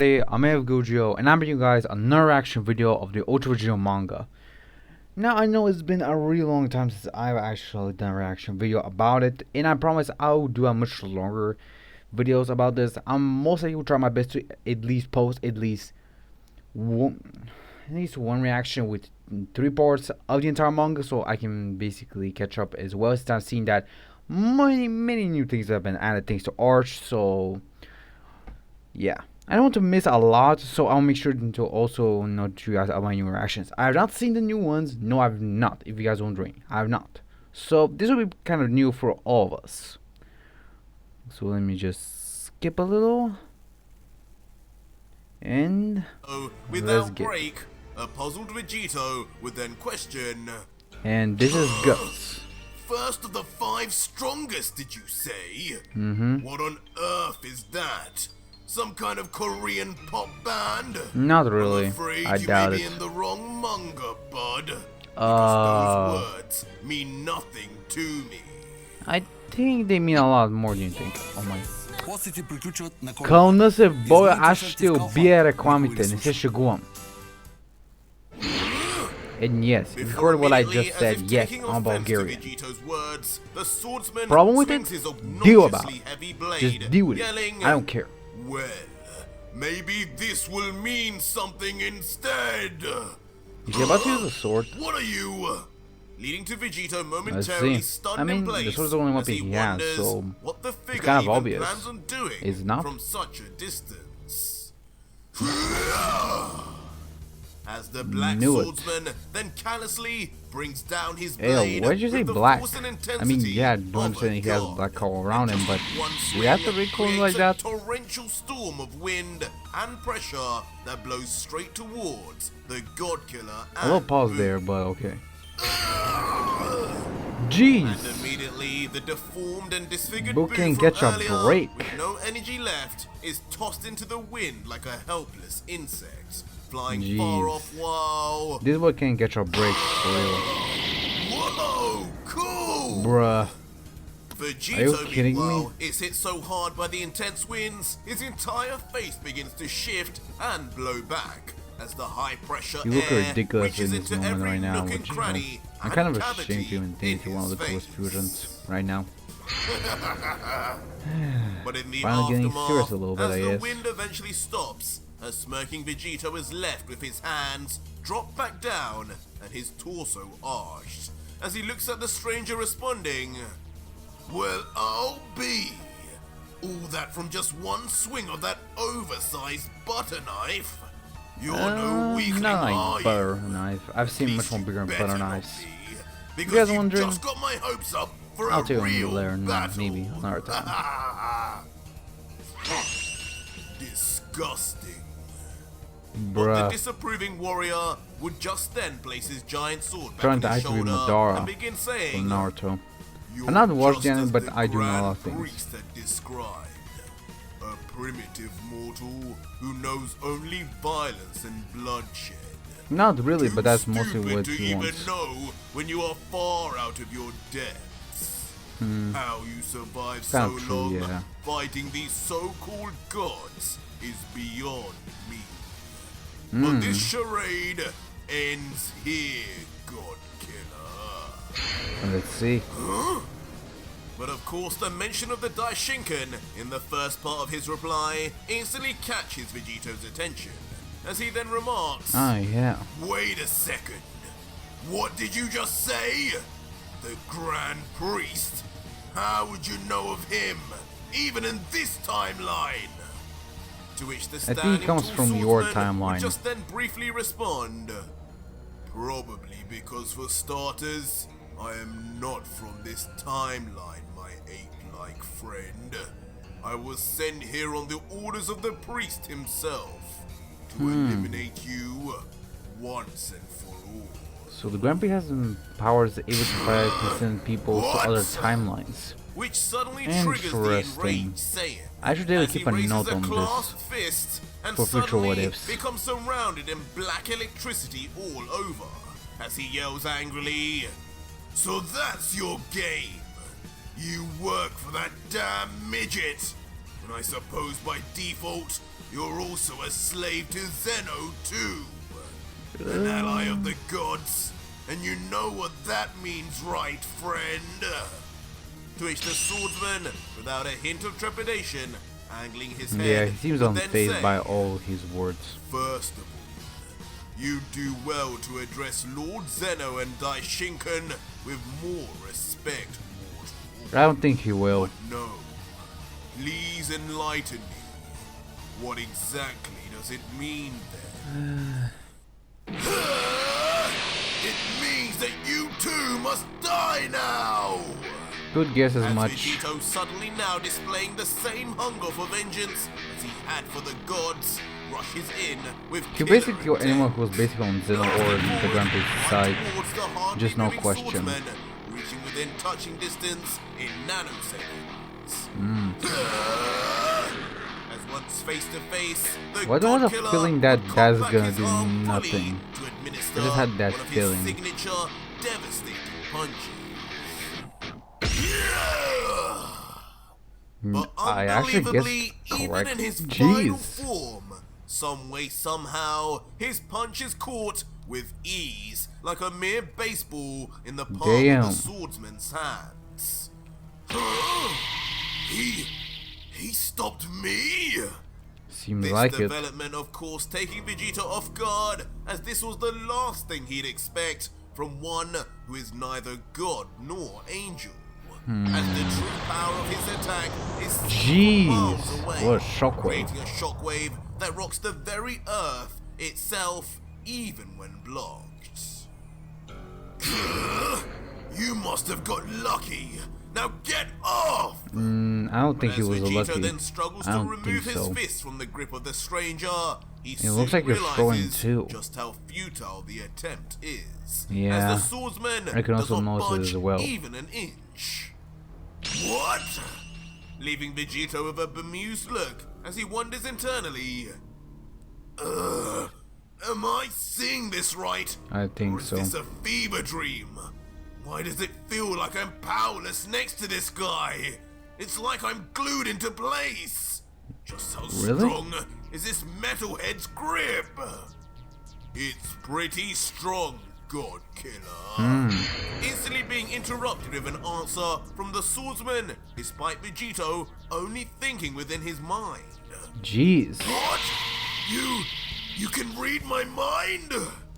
Today, I'm Gogito, and I'm bringing you guys another reaction video of the Ultra Vegito Manga. Now, I know it's been a really long time since I've actually done a reaction video about it, and I promise I'll do a much longer videos about this. I'm most likely will try my best to at least post at least one reaction with 3 parts of the entire manga, so I can basically catch up as well. Since I've seen that many new things have been added thanks to Arch, so yeah. I don't want to miss a lot, so I'll make sure to also note you guys about my new reactions. I have not seen the new ones. No, I've not. If you guys are wondering, I have not. So this will be kind of new for all of us. So let me just skip a little, and let's get. A puzzled Vegito would then question. And this is Guts. First of the 5 strongest, did you say? What on earth is that? Some kind of Korean pop band? Not really. I'm afraid I you doubt may be it. in the wrong manga, bud. Because those words mean nothing to me. I think they mean a lot more than you think. Oh my. Приключват на колата. Кълна се в боя, аз ще убия рекламите, не се шегувам. And yes, you heard what I just said, yes, I'm Bulgarian. Problem with it? Deal about it. Just deal with it. I don't care. Well, maybe this will mean something instead. Is he about to use a sword? What are you? Leading to Vegito Let's momentarily see. stunned I mean, in place the sword's the only as weapon he has, wonders so what the figure it's kind of even obvious. plans on doing Is it not? from such a distance. As the black swordsman then callously brings down his blade. Why did you say with the black? force and I mean, yeah, I intensity don't of understand a he has god. black color around him, but One do you have to swing recall him creates like that? a torrential storm of wind and pressure that blows straight towards the god killer. A little pause there, but okay. Jeez! And immediately, the deformed and disfigured Boo Boo can from get a earlier, break. with no energy left, is tossed into the wind like a helpless insect, flying far off. Wow! This boy can't get a break for real. Whoa! Cool! Bruh. Vegito, Are you kidding meanwhile, me? is hit so hard by the intense winds, his entire face begins to shift and blow back as the high pressure You look air ridiculous reaches in this into moment every right now, nook and which cranny I'm and kind of cavity ashamed to even think in you're one of the his coolest face. fusions right now. But in the Finally getting aftermath, serious a little bit, as I the guess. wind eventually stops, a smirking Vegito is left with his hands dropped back down and his torso arched, as he looks at the stranger responding, "Well, I'll be. All that from just one swing of that oversized butter knife? You're no weakling, Not are like you? butter knife. I've seen At much more least bigger you butter better not knives. be, You because guys you've wondering? just got my hopes up for I'll a tell you real later, battle. maybe another time. Disgusting. But the Bruh. disapproving warrior would just then place his giant sword back Trying on to his activate shoulder Madara and begin from saying, Naruto. "You're I'm not watched just the anime, as but the I do know a lot Grand of things." Priest had described. A primitive mortal who knows only violence and bloodshed. Not really, but that's Too mostly stupid what to he even wants. know when you are far out of your depths. How you survive so Kind of true, long yeah. fighting these so-called gods is beyond me. But this charade ends here, God Killer. Let's see. But of course, the mention of the Daishinkan in the first part of his reply instantly catches Vegito's attention, as he then remarks, Oh yeah. "Wait a second. What did you just say? The Grand Priest? How would you know of him, even in this timeline?" To which the I think it standing comes tall from your swordsman timeline. would just then briefly respond, "Probably because for starters, I am not from this timeline, my ape-like friend. I was sent here on the orders of the priest himself to eliminate you once and for all." So the Grand Prix has some powers able to fight to send people to other timelines. Which suddenly triggers the Interesting. enraged Saiyan. I should really as he keep a raises note on clasped this fist and for future suddenly what ifs. becomes surrounded in black electricity all over, as he yells angrily, "So that's your game? You work for that damn midget? And I suppose by default, you're also a slave to Zeno too. An ally of the gods. And you know what that means, right, friend? To which the swordsman, without a hint of trepidation, angling his head, Yeah, he seems would then unfazed say, by all his words. First of all, you do well to address Lord Zeno and Daishinkan with more respect, mortal. I don't think he will. No. Please enlighten me. What exactly does it mean then? It means that you too must die now! Good guess as As much. Vegito suddenly now displaying the same hunger for vengeance as he had for the gods, rushes in with He basically killed anyone who was basically on Zeno or the Grandpa's side. Just no question. Reaching within touching distance in nanoseconds. As once face to face, the Why do I have a God-killer feeling that would that's cock back gonna his do arm fully nothing? to administer I just had that one of feeling. his signature devastating punches. But I actually unbelievably, guessed even correct. in his final Jeez. form, some way, somehow, his punch is caught with ease, like a mere baseball in the palm Damn. of the swordsman's hands. He stopped me? Seems This like it. development, of course, taking Vegeta off guard, as this was the last thing he'd expect from one who is neither god nor angel. As the true power of his attack is Jeez, miles away, what a shockwave. creating a shockwave that rocks the very earth itself, even when blocked. You must have got lucky. Now get off! I don't think he As was Vegeta lucky. then struggles I to don't remove think his so. fist from the grip of the stranger, he It looks like you're throwing realizes too. just how futile the attempt is. Yeah, As the swordsman I can does also not notice it budge as well. even an inch. What? Leaving Vegito with a bemused look as he wonders internally. Am I seeing this right? I think Or is so. this a fever dream? Why does it feel like I'm powerless next to this guy? It's like I'm glued into place. Just how Really? strong is this metalhead's grip? It's pretty strong, God Killer. Instantly being interrupted with an answer from the swordsman, despite Vegito only thinking within his mind. Jeez. What? You can read my mind?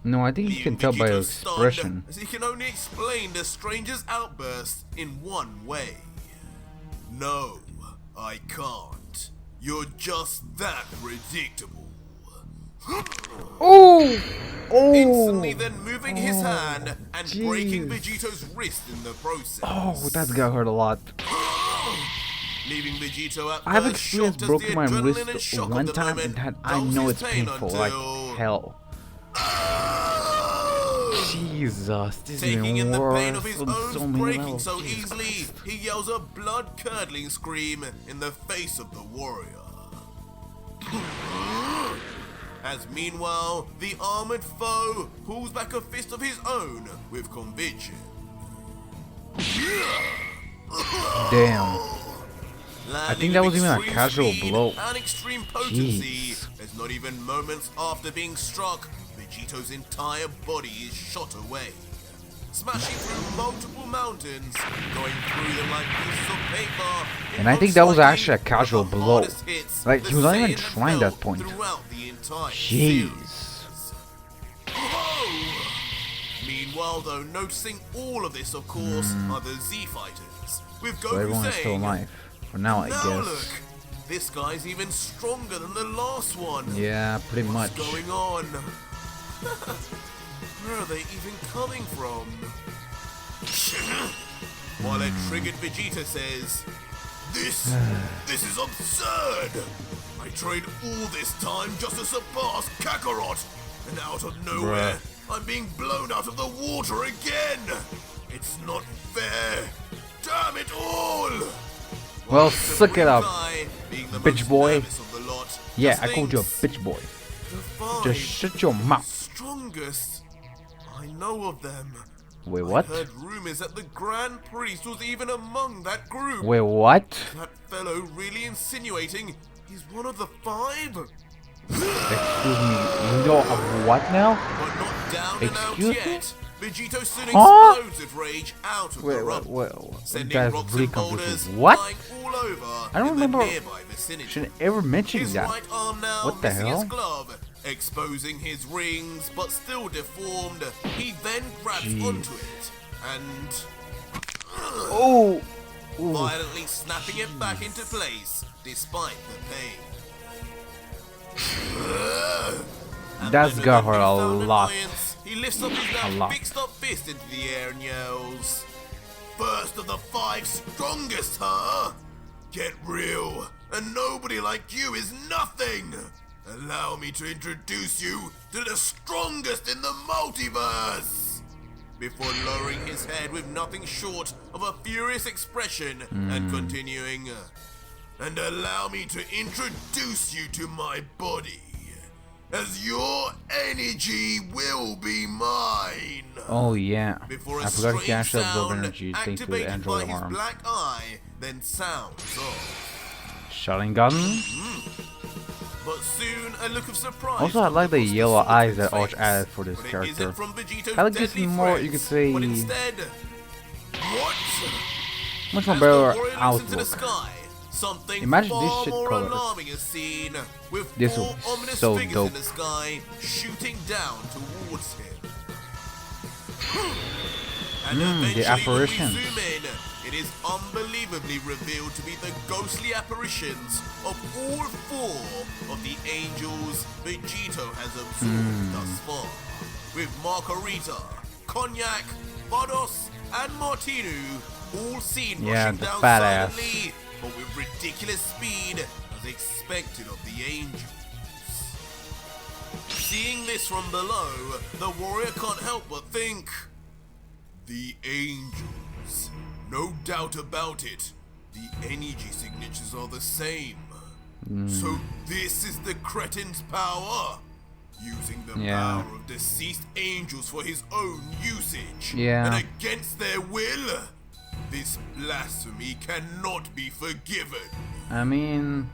No, I think you can tell by Vegito his stunned, expression. as he can only explain the stranger's outburst in one way. No, I can't. You're just that predictable. Oh! Oh! Instantly then moving his hand and jeez. breaking Vegito's wrist in the process. Oh, that got hurt a lot. Leaving Vegito at I've first experienced shocked as broken the my adrenaline and wrist shock one of the time, moment and that I dulls know his it's pain painful like until- hell. Jesus, this is Taking in even the pain worse of his on so own many breaking levels. so Jesus easily, Christ. he yells a blood-curdling scream in the face of the warrior. As meanwhile, the armored foe pulls back a fist of his own with conviction. Damn. I think that was even a casual blow. And extreme potency, Jeez. as not even moments after being struck, Vegito's entire body is shot away, smashing through multiple mountains, going through them like pieces of paper. And I think that was actually a casual blow. Like, he was not even trying that point. Jeez. Meanwhile, though, noticing all of this, of course, are the Z fighters, with So Goku everyone's still saying, alive. For now, I "Now guess. look, this guy's even stronger than the last one. Yeah, pretty much. What's going on? Where are they even coming from?" While a triggered Vegeta says, This is absurd! I trained all this time just to surpass Kakarot, and out of nowhere, I'm being blown out of the water again! It's not fair! Damn it all! Well, The suck it brute up, guy, being the bitch most boy. nervous of the lot, Yeah, just I called you a thinks, bitch boy. "The five Just shut your mouth. strongest. I know of them. Wait, I what? heard rumors that the Grand Priest was even among that group. Wait, what? That fellow really insinuating he's one of the 5? Excuse me. You know of what now? But not down and out Excuse me? yet. Vegito soon Huh? explodes with rage out of Wait, the wait, rubble, wait. sending That's rocks really and boulders confusing. What? flying all over I don't in remember. the nearby vicinity. Shouldn't ever mention His that. right arm now What the missing hell? his glove, exposing his rings, but still deformed. He then grabs Jeez. onto it and Oh! Ooh. violently snapping it back into place, despite the pain. And That's then got with her a a newfound lot. annoyance, he lifts up his A now lot. fixed up fist into the air and yells, "First of the 5 strongest, huh? Get real, and nobody like you is nothing! Allow me to introduce you to the strongest in the multiverse!" Before lowering his head with nothing short of a furious expression and continuing, "And allow me to introduce you to my body, as your energy will be mine." Oh yeah. Before a I forgot he strange can actually absorb sound energy thanks to the activated by android his arm. black eye then sounds off. Shotgun gun. But soon a look of surprise. Also, I comes like the across yellow the eyes swordsman's that Arch face. added for this But it character. isn't from Vegito's Kinda gives deadly me more, friends, you could say, but instead, what? much more As better the warrior looks into the outlook. sky, something Imagine far this shit more colors. alarming is seen, with This 4 would be ominous so figures dope. in the sky shooting down towards him. And the eventually, apparitions. when we zoom in, it is unbelievably revealed to be the ghostly apparitions of all 4 of the angels Vegito has absorbed thus far, with Margarita, Cognac, Vados, and Martinu all seen Yeah, rushing the down fat ass. silently, but with ridiculous speed as expected of the angels. Seeing this from below, the warrior can't help but think, the angels. No doubt about it, the energy signatures are the same. So this is the cretin's power, using the Yeah. power of deceased angels for his own usage. Yeah. And against their will, this blasphemy cannot be forgiven. I mean,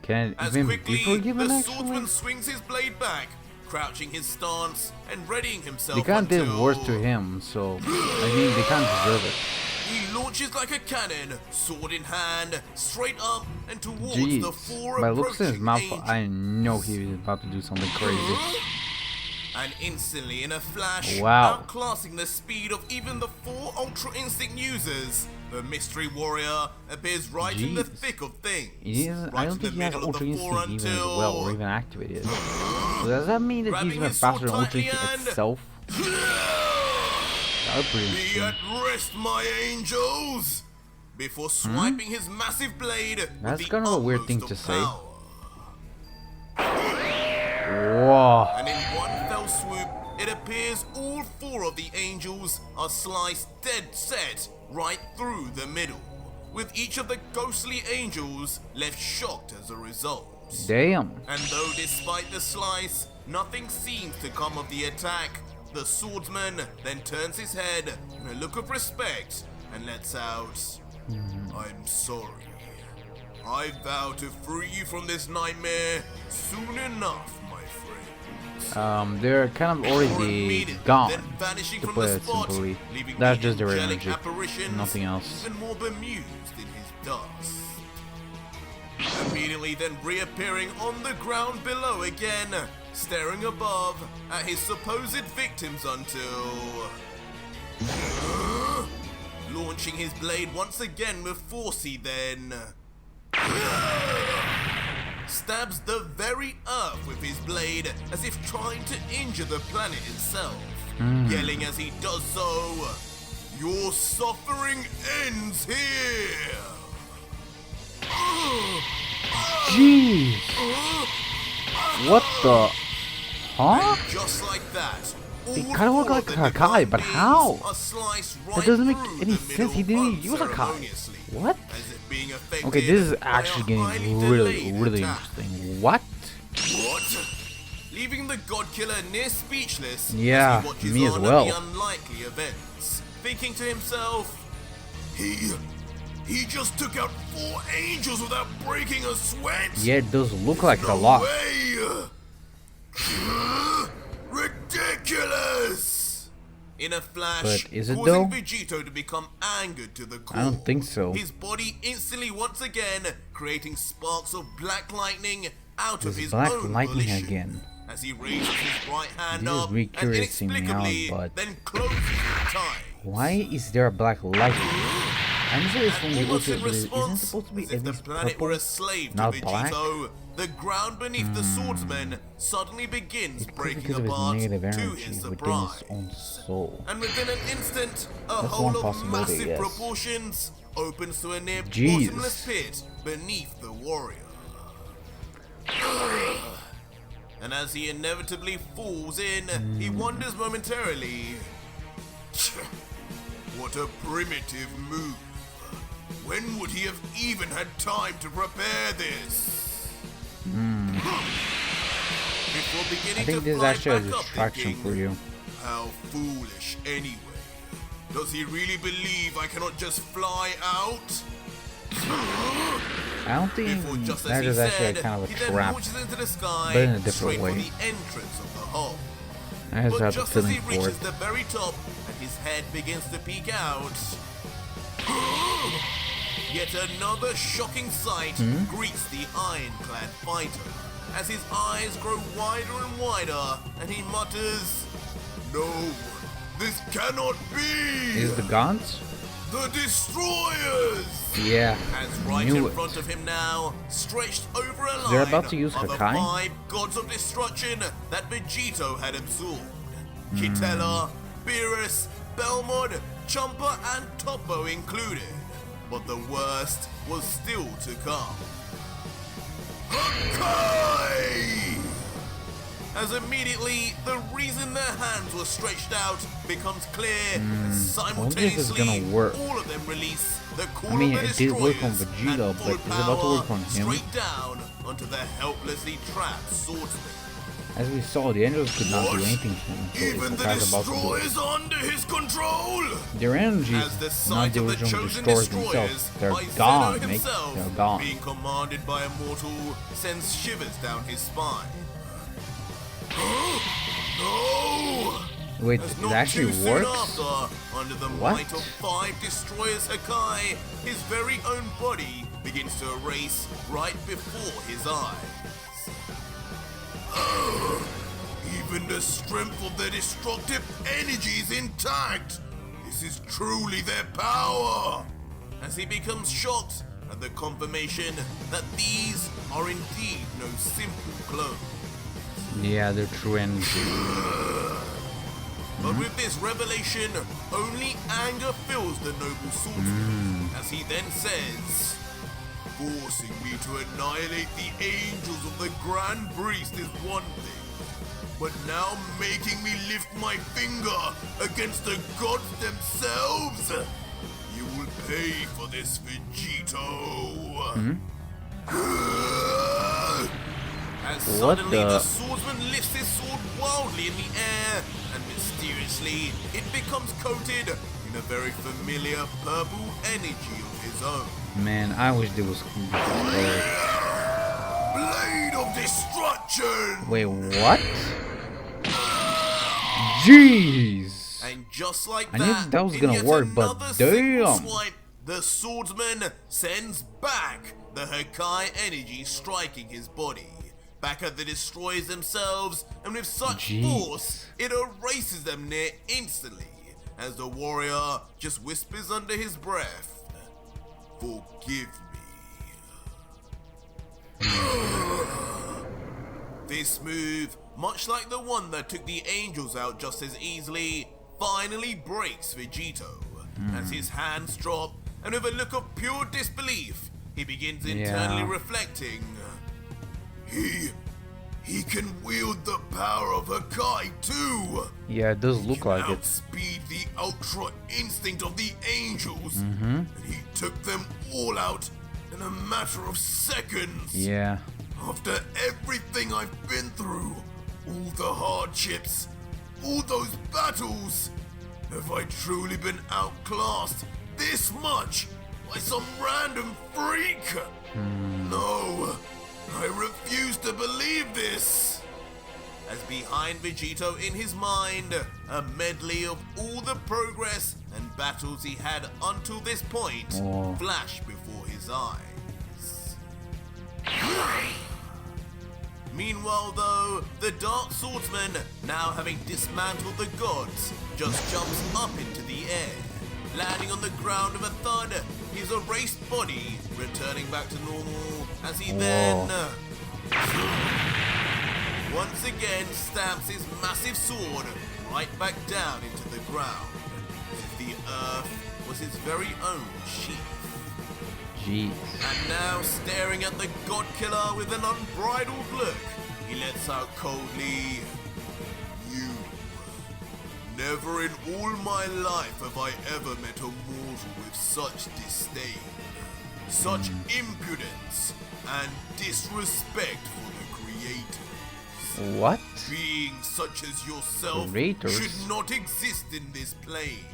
can it As even be quickly, forgiven the actually? swordsman swings his blade back, crouching his stance and readying himself They kinda did until worse to him, so I mean they can't deserve it. he launches like a cannon, sword in hand, straight up and towards the Jeez. 4 By the looks in his approaching mouth, angels. I know he was about to do something crazy. And instantly, in a flash, Wow. outclassing the speed of even the 4 Ultra Instinct users, the mystery warrior appears right in the Jeez. thick of things. He is, right I don't in think the he has middle of Ultra the 4 Instinct even as until well, or even activated. So does that mean that he's Grabbing even his sword faster than Ultra tightly Instinct and- itself? That would be pretty Be interesting. at rest, my angels! Before swiping his massive blade Hmm? That's with the kind of a weird utmost thing of to say. power. Whoa. And in one fell swoop, it appears all 4 of the angels are sliced dead set right through the middle, with each of the ghostly angels left shocked as a result. Damn. And though despite the slice, nothing seems to come of the attack, the swordsman then turns his head in a look of respect and lets out, "I'm sorry. I vow to free you from this nightmare soon enough, my friend." They're kind of Before already immediately gone, then vanishing to from put the it spot, simply. leaving That's the just their angelic energy, apparitions nothing else. even more bemused in his dust. Immediately then reappearing on the ground below again, staring above at his supposed victims until launching his blade once again with force, he then stabs the very earth with his blade as if trying to injure the planet itself, yelling as he does so, "Your suffering ends here!" Jeez. What the? Huh? Just like that, It all kinda looked 4 like of a the Hakai, divine but beings how? are sliced right That doesn't make through any the sense. He middle didn't use a Hakai. unceremoniously, What? as if being affected Okay, this is by a actually highly getting really, delayed really attack. interesting. What? What? leaving the God Killer near speechless Yeah, as he watches me as on well. at the unlikely events, thinking to himself, He just took out 4 angels without breaking a sweat? Yeah, it does look like it a No lot. way! Ridiculous! In a flash, But is it causing though? Vegito to become angered to the core. I don't think so. His body instantly once again creating sparks of black lightning out of There's his black own lightning volition. again. As he raises his right hand This is up really and curious me out, inexplicably but then closes with time. why is there a black lightning? I'm sure it's from the Almost Ultra, in but isn't it response, supposed to be as at if the least planet were purple? a slave to Not black? Vegito, the ground beneath the swordsman suddenly begins It could be breaking because of his apart negative to energy his within surprise. his own soul. And within an instant, a That's hole one of possibility, massive yes. proportions opens to a near Jeez. bottomless pit beneath the warrior. And as he inevitably falls in, he wonders momentarily, what a primitive move. When would he have even had time to prepare this? Before beginning I think to this is fly actually a back up distraction thinking, for you. how foolish anyway. Does he really believe I cannot just fly out? I don't think Before, just as that he is actually said, kind of he a then trap. launches into the sky, but in a different straight way. for the entrance of the hole. I just But have a just as he feeling for reaches it. the very top and his head begins to peek out, yet another shocking sight Hmm? greets the ironclad fighter as his eyes grow wider and wider and he mutters, "No, this cannot be! Is the guns? The destroyers!" Yeah, As right knew in it. front of him now, stretched over a line They're about to use are the Hakai? 5 gods of destruction that Vegito had absorbed. Hmm. Kitella, Beerus, Belmod, Chomper and Topo included. But the worst was still to come. Hakai! As immediately, the reason their hands were stretched out becomes clear as I wonder if it's simultaneously gonna work. all of them release the call I mean, of the it did work on destroyers Vegito, and but full is it about to power work on him? straight down onto the helplessly trapped swordsman. As we saw, the angels could not do What? anything to him, so Even it's the Hakai's about to do it. destroyers under his control! Their energy As the is not sight the of the original chosen destroyers destroyers themselves. They're by gone, Zeno mate. himself They're gone. being commanded by a mortal sends shivers down his spine. No! Wait, As it not actually too soon works? after, under the What? might of 5 destroyers Hakai, his very own body begins to erase right before his eyes. Even the strength of their destructive energy is intact. This is truly their power. As he becomes shocked at the confirmation that these are indeed no simple clones. Yeah, they're true energy. But with this revelation, only anger fills the noble swordsman, as he then says, "Forcing me to annihilate the angels of the Grand Priest is one thing, but now making me lift my finger against the gods themselves? You will pay for this, Vegito." As What suddenly the- the swordsman lifts his sword wildly in the air, and mysteriously it becomes coated in a very familiar purple energy of his own. Man, I wish there was. Blade of Destruction! Wait, what? Jeez! And just like I knew that, that was in gonna yet work, but another single damn. swipe, the swordsman sends back the Hakai energy striking his body. Back at the destroyers themselves, and with such Jeez. force, it erases them near instantly, as the warrior just whispers under his breath, "Forgive me." This move, much like the one that took the angels out just as easily, finally breaks Vegito, as his hands drop, and with a look of pure disbelief, he begins internally Yeah. reflecting. He can wield the power of Hakai too. Yeah, it does He look can like it. outspeed the ultra instinct of the angels, Mm-hmm. and he took them all out in a matter of seconds. Yeah. After everything I've been through, all the hardships, all those battles. Have I truly been outclassed this much by some random freak? No, I refuse to believe this. As behind Vegito in his mind, a medley of all the progress and battles he had until this point flashed before his eyes. Meanwhile though, the Dark Swordsman, now having dismantled the gods, just jumps up into the air, landing on the ground with a thud, his erased body returning back to normal as he then once again stamps his massive sword right back down into the ground, as if the earth was his very own sheath. Jeez. And now, staring at the God Killer with an unbridled look, he lets out coldly, "You. Never in all my life have I ever met a mortal with such disdain, such impudence, and disrespect for the Creators. What? Beings such as yourself Creators? should not exist in this plane.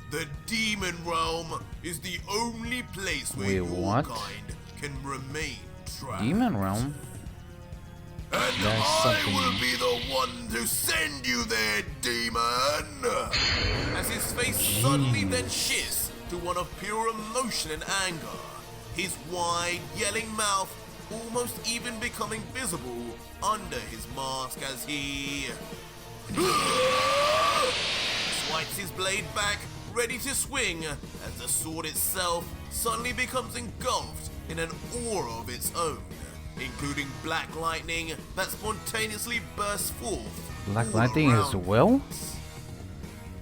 The demon realm is the only place where Wait, your what? kind can remain trapped. Demon realm? And That's I something. will be the one to send you there, demon!" As his face suddenly then shifts to one of pure emotion and anger, his wide, yelling mouth almost even becoming visible under his mask as he swipes his blade back, ready to swing, as the sword itself suddenly becomes engulfed in an aura of its own, including black lightning that spontaneously bursts forth. Black all lightning as around well? us.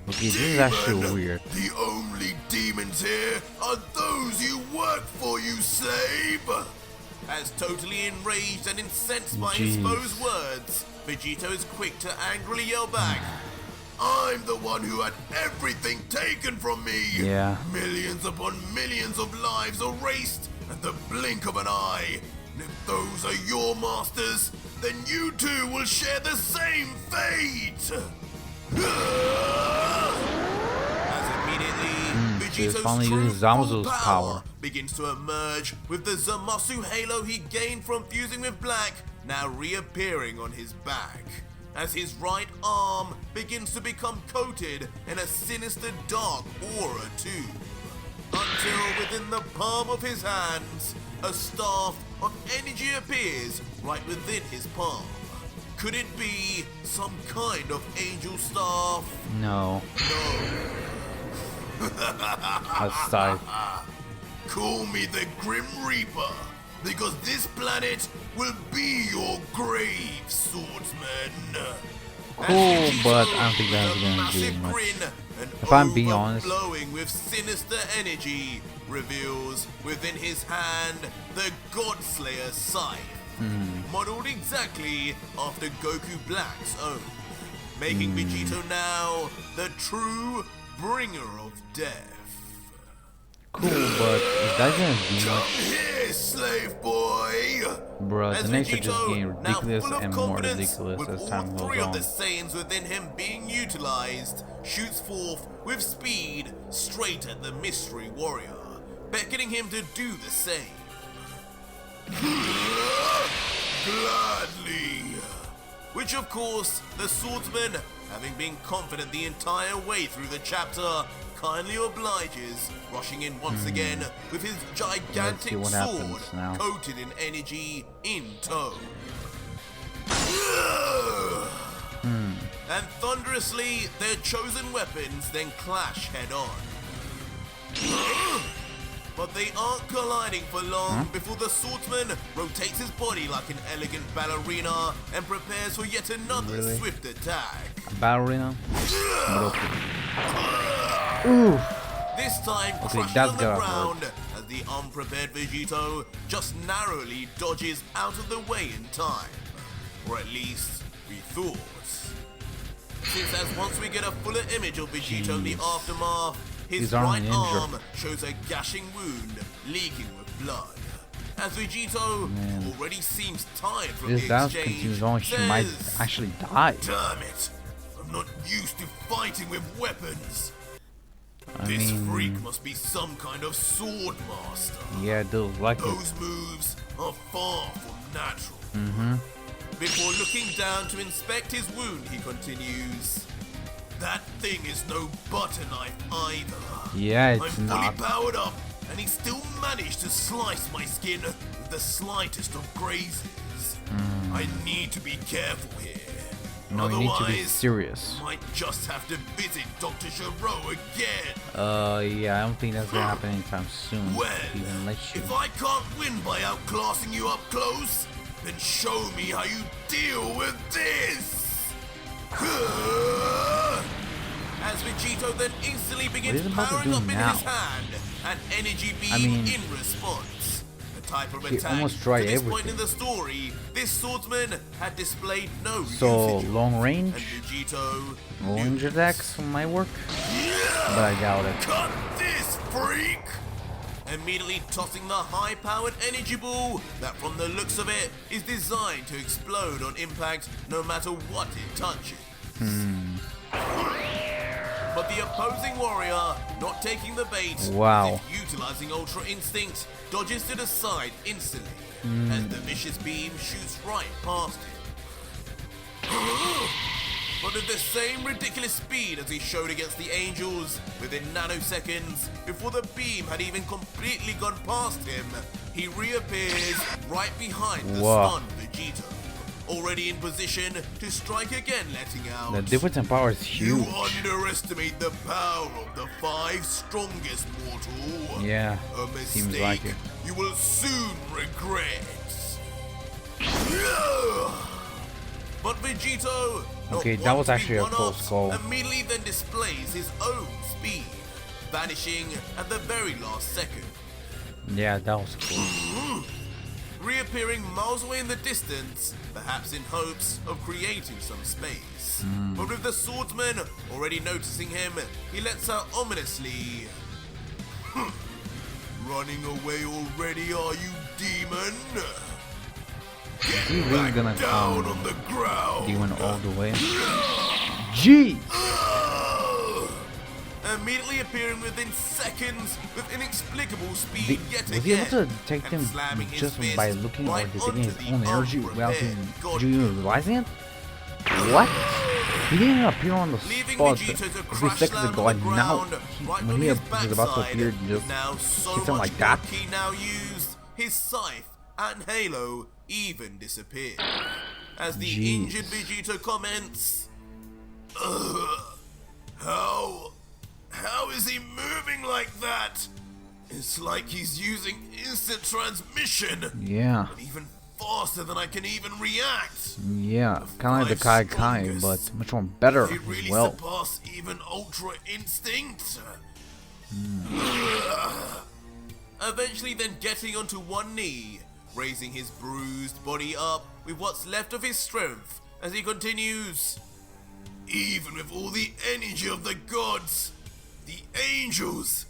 Okay, this is actually Demon, weird. The only demons here are those you work for, you slave! As totally enraged and incensed by his Jeez. foe's words, Vegito is quick to angrily yell back, "I'm the one who had everything taken from me! Yeah. Millions upon millions of lives erased at the blink of an eye! And if those are your masters, then you too will share the same fate!" As immediately, he Vegito's finally true uses full Zamazu's power power. begins to emerge, with the Zamasu halo he gained from fusing with black now reappearing on his back, as his right arm begins to become coated in a sinister dark aura too, until within the palm of his hands, a staff of energy appears right within his palm. Could it be some kind of angel staff? No. No. Outside. Call me the Grim Reaper, because this planet will be your grave, swordsman. Cool, but I don't think that's gonna do much. If I'm being honest. Overflowing with sinister energy, reveals within his hand the Godslayer scythe, modeled exactly after Goku Black's own, making Vegito now the true bringer of death. Cool, but is that gonna do Come much? here, slave boy! Bruh, As the next are just Vegito, getting now ridiculous full of and more confidence, ridiculous with as all time three goes of the on. Saiyans within him being utilized, shoots forth with speed straight at the mystery warrior, beckoning him to do the same. Gladly. Which of course, the swordsman, having been confident the entire way through the chapter, kindly obliges, rushing in once again with his gigantic what sword happens now. coated in energy in tow. And thunderously, their chosen weapons then clash head on. But they aren't colliding for long before the swordsman rotates his body like an elegant ballerina and prepares for yet another Really? swift attack. Ballerina? But okay. Ooh. This time Okay, crushing that's on the gotta ground as the unprepared Vegito just narrowly dodges out of the way in time. Or at least, we thought. Since as once we get a fuller image of Vegito in the Jeez. aftermath, his He's only right injured. arm shows a gashing wound leaking with blood. as Vegito Man. already seems tired from If the that exchange. continues on, she might says, actually die. "Damn it! I'm not used to fighting with weapons. I This mean, freak must be some kind of sword master. yeah, those like it. Those moves are far from natural." Mm-hmm. Before looking down to inspect his wound, he continues, "That thing is no butter knife either. Yeah, I'm it's fully not. powered up, and he still managed to slice my skin with the slightest of grazes. I need to be careful here. No, you need to be Otherwise, serious. I might just have to visit Dr. Giro again. Yeah, I don't think that's gonna happen anytime soon. Well, Even let you. if I can't win by outclassing you up close, then show me how you deal with this." As Vegito then instantly begins he about to powering do up in now? his hand an energy beam I mean, in response. The type of he attack almost to tried this point everything. in the story, this swordsman had displayed no So usage. long And range, Vegito range attacks might work, but I doubt it. Cut this, freak! Immediately tossing the high-powered energy ball that, from the looks of it, is designed to explode on impact no matter what it touches. But the opposing warrior, not taking the bait, Wow. as if utilizing Ultra Instinct, dodges to the side instantly as the vicious beam shoots right past him. But at the same ridiculous speed as he showed against the Angels, within nanoseconds, before the beam had even completely gone past him, he reappears right behind the Wow. stunned Vegito, already in position to strike again, letting out. The difference in power is You huge. underestimate the power of the 5 strongest, mortal. Yeah, A mistake seems like it. you will soon regret. But Vegito, not Okay, that one was to be actually a one-upped, close call. immediately then displays his own speed, vanishing at the very last second. Yeah, that was cool. Reappearing miles away in the distance, perhaps in hopes of creating some space. But with the swordsman already noticing him, he lets out ominously, "Running away already, are you, demon? Is he really gonna Down come on the ground." demon all the way? Jeez! Immediately appearing within seconds with inexplicable speed The- yet was again. he able to detect and him slamming his just fist by looking or right detecting onto his the own energy without him unprepared god realizing it? What? He didn't appear on the leaving spot Vegito to a few crash seconds land ago, on and the now ground right when from he his was about to backside. appear, just Now so hit him much like that. he now used, his scythe and halo even disappeared. As the Jeez. injured Vegito comments, "Ugh, how is he moving like that? It's like he's using instant transmission, Yeah, but even faster than I can even react. yeah, kind of like the Kai Five Kai, strongest. but much more better He as really well. surpass even Ultra Instinct." Eventually then getting onto one knee, raising his bruised body up with what's left of his strength as he continues, "Even with all the energy of the gods, the angels,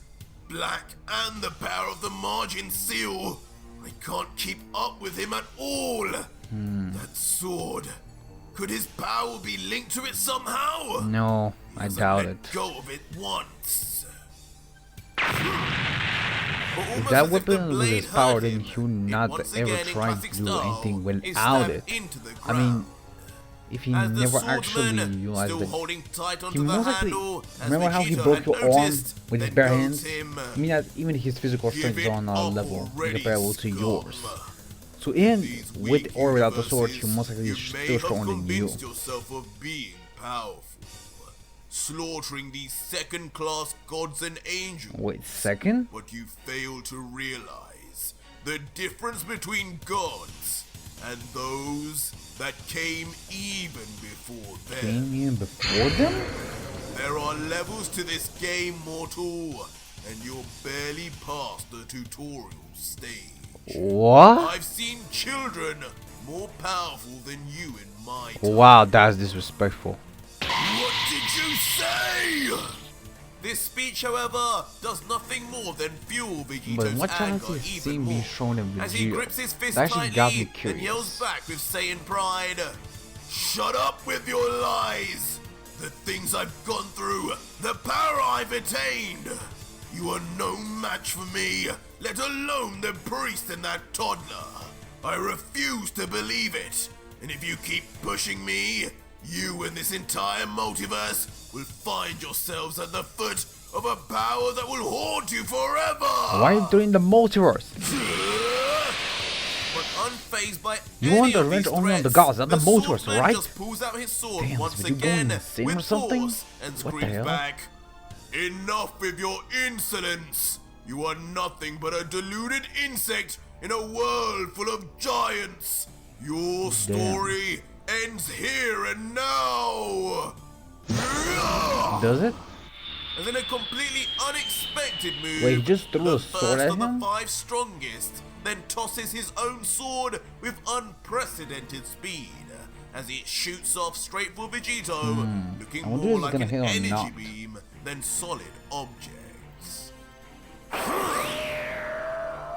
Black and the power of the Margin Seal, I can't keep up with him at all. That sword, could his power be linked to it somehow? No, I Hasn't doubt let it. Go of it once." If that weapon with his power, then he would not ever try to do anything without it. I mean, if he never actually utilized it, he most likely, remember how he broke your arm with his bare hands? I mean, that even his physical strength is on a level comparable to yours. So even with or without the sword, he most likely is still stronger than you. Yourself of being powerful, slaughtering these second-class gods and angels. Wait, second? But you fail to realize the difference between gods and those that came even before them. Came in before them? There are levels to this game, mortal, and you're barely past the tutorial stage. What? I've seen children more powerful than you in my time. Wow, that's disrespectful. What did you say? This speech, however, does nothing more than fuel But Vegito's what chance anger is even seeing me more, shown in as he Vegito? grips his fist That actually got me tightly and yells curious. back with Saiyan pride, "Shut up with your lies! The things I've gone through, the power I've attained! You are no match for me, let alone the priest and that toddler. I refuse to believe it, and if you keep pushing me, you and this entire multiverse will find yourselves at the foot of a power that will haunt you forever!" Why are you doing the multiverse? But unfazed by You any want to of revenge these only on the threats, gods, not the multiverse, swordsman right? just pulls out his sword Damn, once is Vegito going again insane with or something? force and What the screams hell? back, "Enough with your insolence! You are nothing but a deluded insect in a world full of giants! Your story ends here and now!" Does it? As in a completely unexpected move, Wait, he just threw the a sword first at of the him? 5 strongest then tosses his own sword with unprecedented speed as it shoots off straight for Vegito, looking I wonder more if like it's an gonna hit or energy not. beam than solid objects.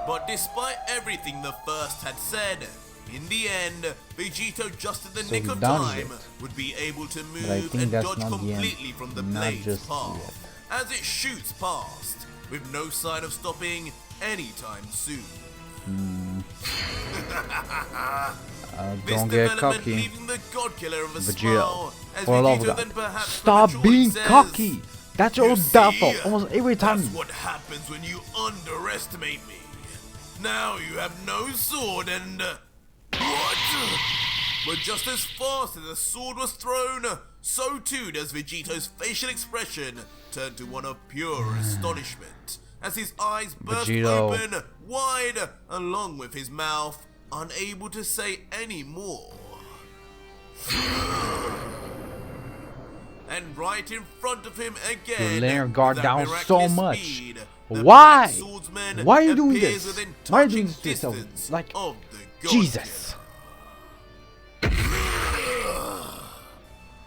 But despite everything the first had said, in the end, Vegito just in the So nick he of dodged time it. would be able to But I move think and that's dodge not the end. completely from the Not blade's just path as it shoots past, with no sign of stopping anytime soon. This Don't get development cocky. leaving the God Killer of a Vegito. smile, as For the love of Vegito God. then perhaps Stop prematurely being says, cocky. That's your "You own downfall. see, Almost every time. That's what happens when you underestimate me. Now you have no sword and... what? But just as fast as the sword was thrown, so too does Vegito's facial expression turn to one of pure astonishment, as his eyes burst Vegito. open wide, along with his mouth, unable to say any more. And right in front of him again, letting your guard with that down so miraculous much. speed, the Why? black swordsman Why are you doing appears this? within Why are you doing touching this to yourself? distance Like, of the God Jesus.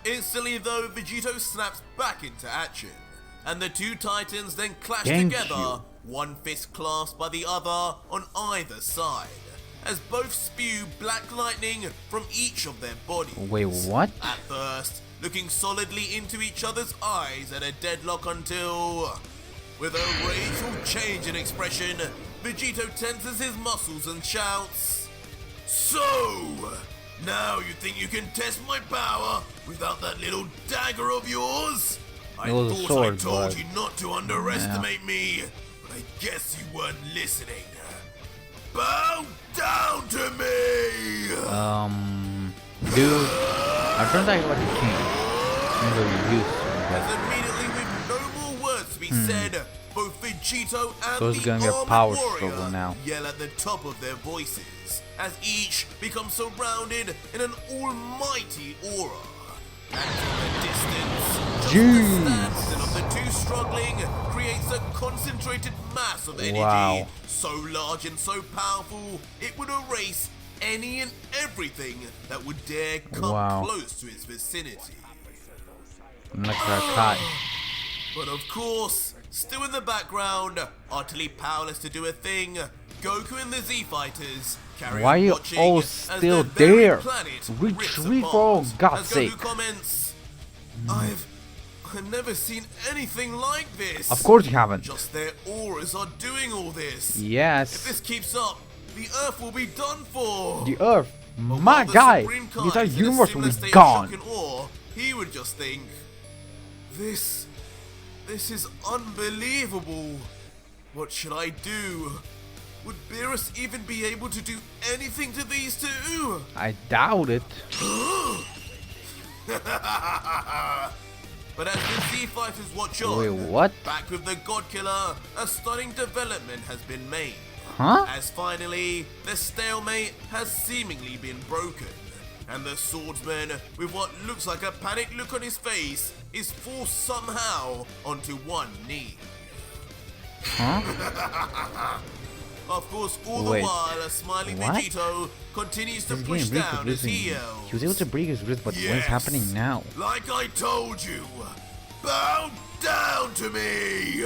Instantly though, Vegito snaps back into action, and the two titans then clash Thank together, you. one fist clasped by the other on either side, as both spew black lightning from each of their bodies. Wait, what? At first, looking solidly into each other's eyes at a deadlock until, with a rageful change in expression, Vegito tenses his muscles and shouts, "So, now you think you can test my power without that little dagger of yours? I It was a thought sword, I told but- you not to underestimate me, but I guess you weren't listening. Bow down to me!" Dude, I turns out like a king. I'm really used to it, As but immediately with no more words to be said, both Vegito and So it's the gonna be a armored power warrior struggle now. yell at the top of their voices, as each becomes surrounded in an almighty aura. And from a distance, just Jeez. the standstill of the two struggling creates a concentrated mass of energy Wow. so large and so powerful it would erase any and everything that would dare come Wow. close to its vicinity. I'm like a cat. But of course, still in the background, utterly powerless to do a thing, Goku and the Z Fighters carry Why on you watching all as still their very there? planet Retreat rips for all apart, God's as Goku sake. comments, I've never seen anything like this. Of course you haven't. Just their auras are doing all this. If Yes. this keeps up, the Earth will be done for. The Earth. But My while the guy. Supreme The Kai entire is in a universe similar will state be of gone. shock and awe, he would just think, this is unbelievable. What should I do? Would Beerus even be able to do anything to these two? I doubt it. But as the Z Fighters watch on, Wait, what? back with the God Killer, a stunning development has been made. Huh? As finally, the stalemate has seemingly been broken, and the swordsman, with what looks like a panicked look on his face, is forced somehow onto one knee. Huh? Of course, all Wait, the while, a smiling what? Vegito continues to He's push getting down as he He yells. was able to break his wrist, but what is Yes, happening now? Like I told you, Bow down to me!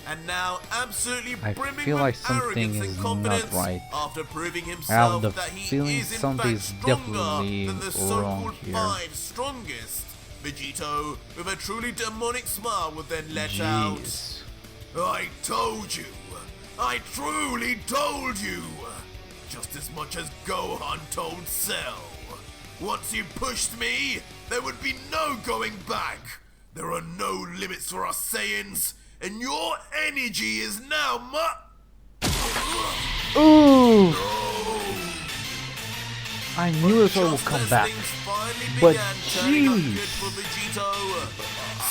And now, absolutely I brimming feel with like something arrogance and is confidence, not right. after proving I have himself the that he feeling is in something fact is stronger definitely than the wrong so-called here. five strongest, Vegito, with a truly demonic smile, would then let out, Jeez. I told you! I truly told you! Just as much as Gohan told Cell. Once you pushed me, there would be no going back. There are no limits for us Saiyans, and your energy is now Ooh! No. I knew this one would Just come as back. things finally But began turning up jeez. good for Vegito,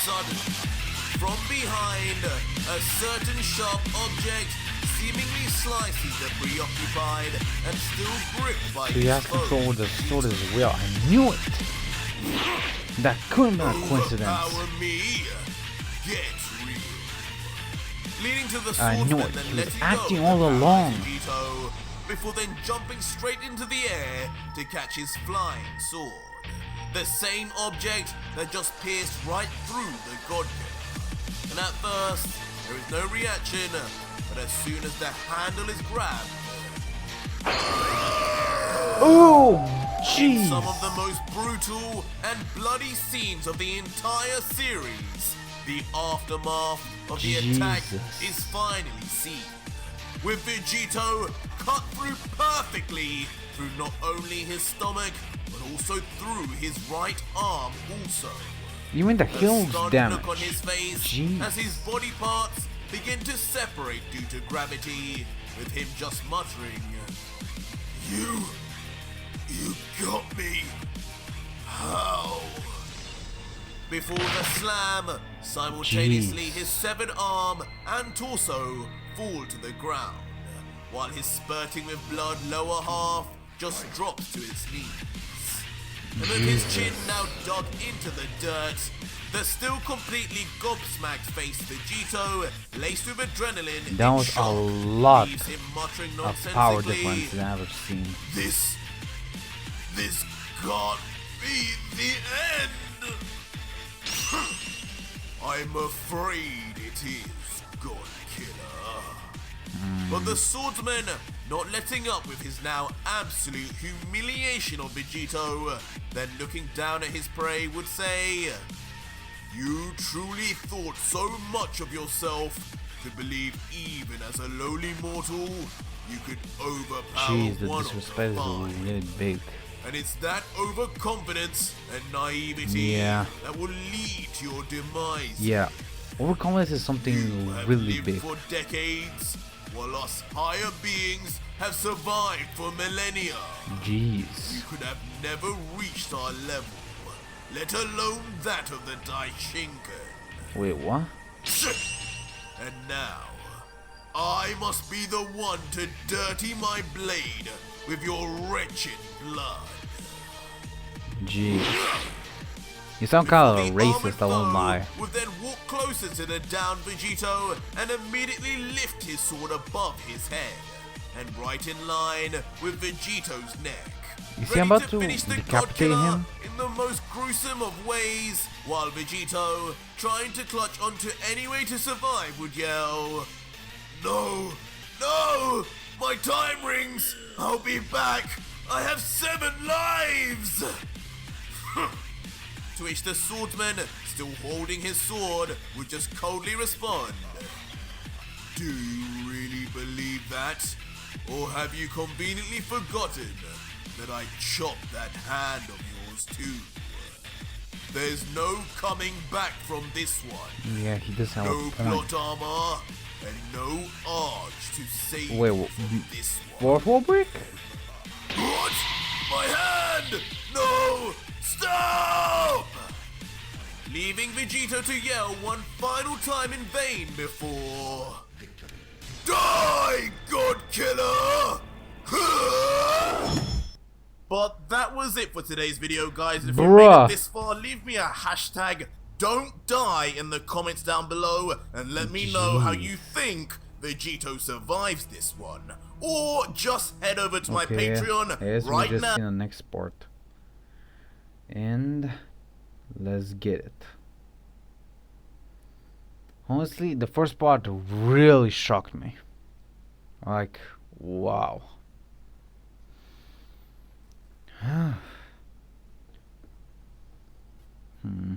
suddenly, from behind, a certain sharp object seemingly slices the preoccupied and still gripped by So you have his control foe. with the sword as well. I knew it! That couldn't be a coincidence. Overpower me. Get real. Leading to the I knew swordsman, it. then He was letting acting go all of along. Gogito, before then jumping straight into the air to catch his flying sword. The same object that just pierced right through the god killer. And at first, there is no reaction, but as soon as the handle is grabbed, Oh, in jeez! some of the most brutal and bloody scenes of the entire series, the aftermath of the attack Jesus. is finally seen. With Vegito cut through perfectly through not only his stomach, but also through his right arm also. Even the A heal's stunned look on damage. his face Jeez. as his body parts begin to separate due to gravity, with him just muttering, You got me. How? Before the slam, simultaneously Jeez. his severed arm and torso fall to the ground, while his spurting with blood lower half just drops to its knees. And with his chin now dug into the dirt, the still completely gobsmacked faced Vegito, laced with adrenaline, That in was a shock, lot leaves him muttering of power nonsensically, difference that I've ever seen. This can't be the end. I'm afraid it is, God Killer. But the swordsman, not letting up with his now absolute humiliation of Vegito, then looking down at his prey, would say, You truly thought so much of yourself to believe even as a lowly mortal, you could overpower Jeez, the one of disrespect the is five. really big. And it's that overconfidence and naivety Yeah. that will lead to your demise. Yeah, overconfidence is something You have really lived big. for decades, while us higher beings have survived for millennia. You Jeez. could have never reached our level, let alone that of the Daishinkan. Wait, what? And now, I must be the one to dirty my blade with your wretched blood. Jeez. You sound kind of The racist, I won't armored lie. foe would then walk closer to the downed Vegito and immediately lift his sword above his head, and right in line with Vegito's neck. Is he ready about to to finish the decapitate God Killer him? in the most gruesome of ways, while Vegito, trying to clutch onto any way to survive, would yell, No! No! My time rings! I'll be back! I have 7 lives! To which the swordsman, still holding his sword, would just coldly respond, Do you really believe that? Or have you conveniently forgotten that I chopped that hand of yours too? There's no coming back from this one. Yeah, he does have No a point. plot armor and no arch to save Wait, you from this one. Fourth brick? What? My hand! No! Stop! Leaving Vegito to yell one final time in vain before... Die, God Killer! But that was it for today's video, guys. If you made Bruh. it this far, leave me a hashtag don't die in the comments down below and let me know how you think Vegito survives this one. Or just head over to my Patreon I guess right we're just now. in the next part. And let's get it. Honestly, the first part really shocked me. Like, wow. Hmm.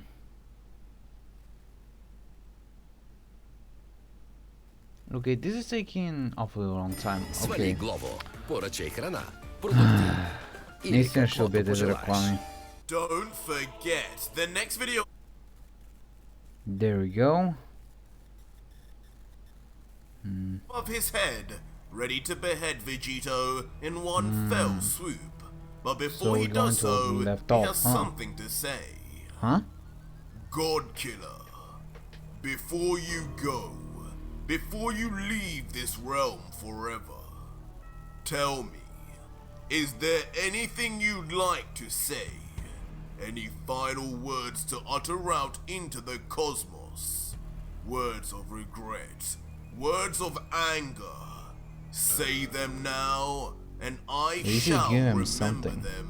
Okay, this is taking awfully long time. Свали Okay. главу, поръчай храна, продукти. Или Наистина ще каквото бъде за пожелаеш. реклами. Don't forget, the next video There we go. of his head, ready to behead Vegito in one fell swoop. But before So he we're does going to so, left he off, has huh? something to say. Huh? God Killer, before you go, before you leave this realm forever, tell me, is there anything you'd like to say? Any final words to utter out into the cosmos? Words of regret, words of anger. Say them now, and I You should shall give him remember something. them,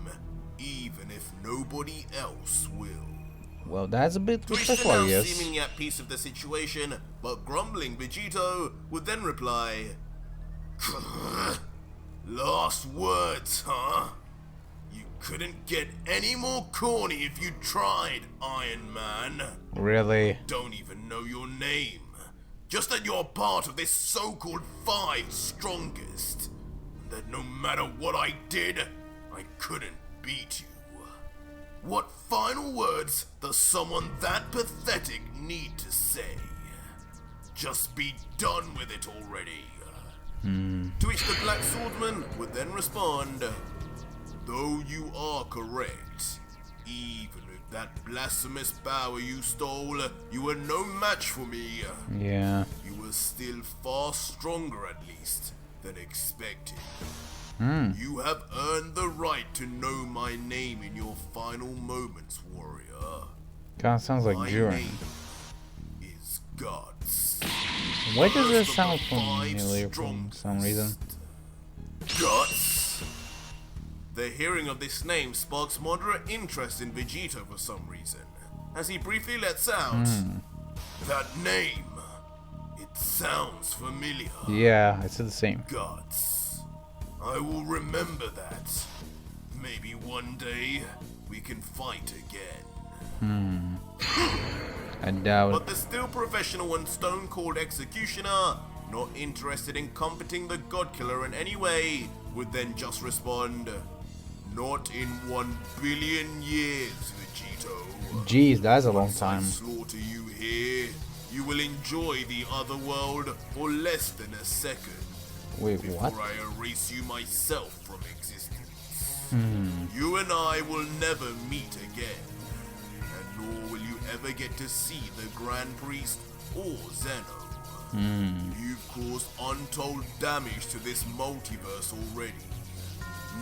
even if nobody else will. Well, that's a bit Twisted respectful, I now guess. seemingly at peace of the situation, but grumbling Vegito would then reply, Last words, huh? You couldn't get any more corny if you tried, Iron Man. Really? Don't even know your name. Just that you're part of this so-called 5 strongest. That no matter what I did, I couldn't beat you. What final words does someone that pathetic need to say? Just be done with it already. To which the Black Swordman would then respond, Though you are correct, even with that blasphemous power you stole, you were no match for me. Yeah. You were still far stronger at least than expected. You have earned the right to know my name in your final moments, warrior. Kinda sounds like My Jiren. name is Guts. Why does First this of sound the 5 familiar for some reason? Guts? The hearing of this name sparks moderate interest in Vegito for some reason, as he briefly lets out, That name, it sounds familiar. Yeah, I said the same. Guts. I will remember that. Maybe one day we can fight again. I doubt But it. the still professional and stone-cold executioner, not interested in comforting the God Killer in any way, would then just respond, Not in 1 billion years, Vegito. Jeez, that's a long Once I time. slaughter you here, you will enjoy the other world for less than a second. Wait, what? Before I erase you myself from existence. You and I will never meet again. And nor will you ever get to see the Grand Priest or Zeno. You've caused untold damage to this multiverse already.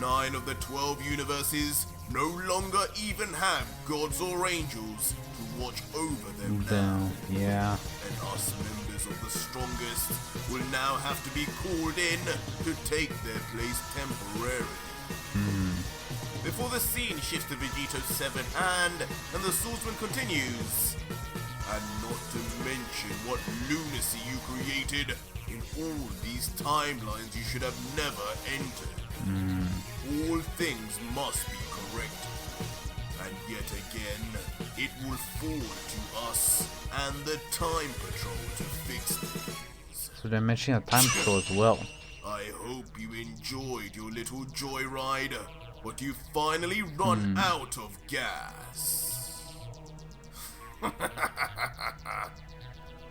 9 of the 12 universes no longer even have gods or angels to watch over them now. Down. Yeah. And us members of the strongest will now have to be called in to take their place temporarily. Before the scene shifts to Vegito's severed hand, and the swordsman continues. And not to mention what lunacy you created in all these timelines you should have never entered. All things must be corrected. And yet again, it will fall to us and the Time Patrol to fix things. So they're mentioning a time patrol as well. I hope you enjoyed your little joyride, but you finally run out of gas.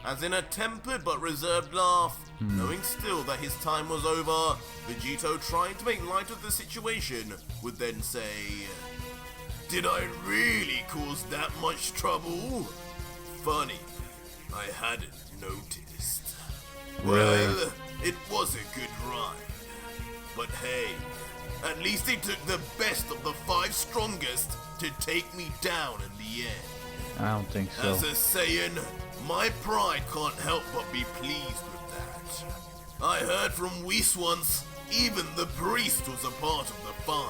As in a tempered but reserved laugh, knowing still that his time was over, Vegito, trying to make light of the situation, would then say, Did I really cause that much trouble? Funny, I hadn't noticed. Well, it was a good ride. But hey, at least it took the best of the 5 strongest to take me down in the end. I don't think so. As a saying, my pride can't help but be pleased with that. I heard from Whis once, even the priest was a part of the 5.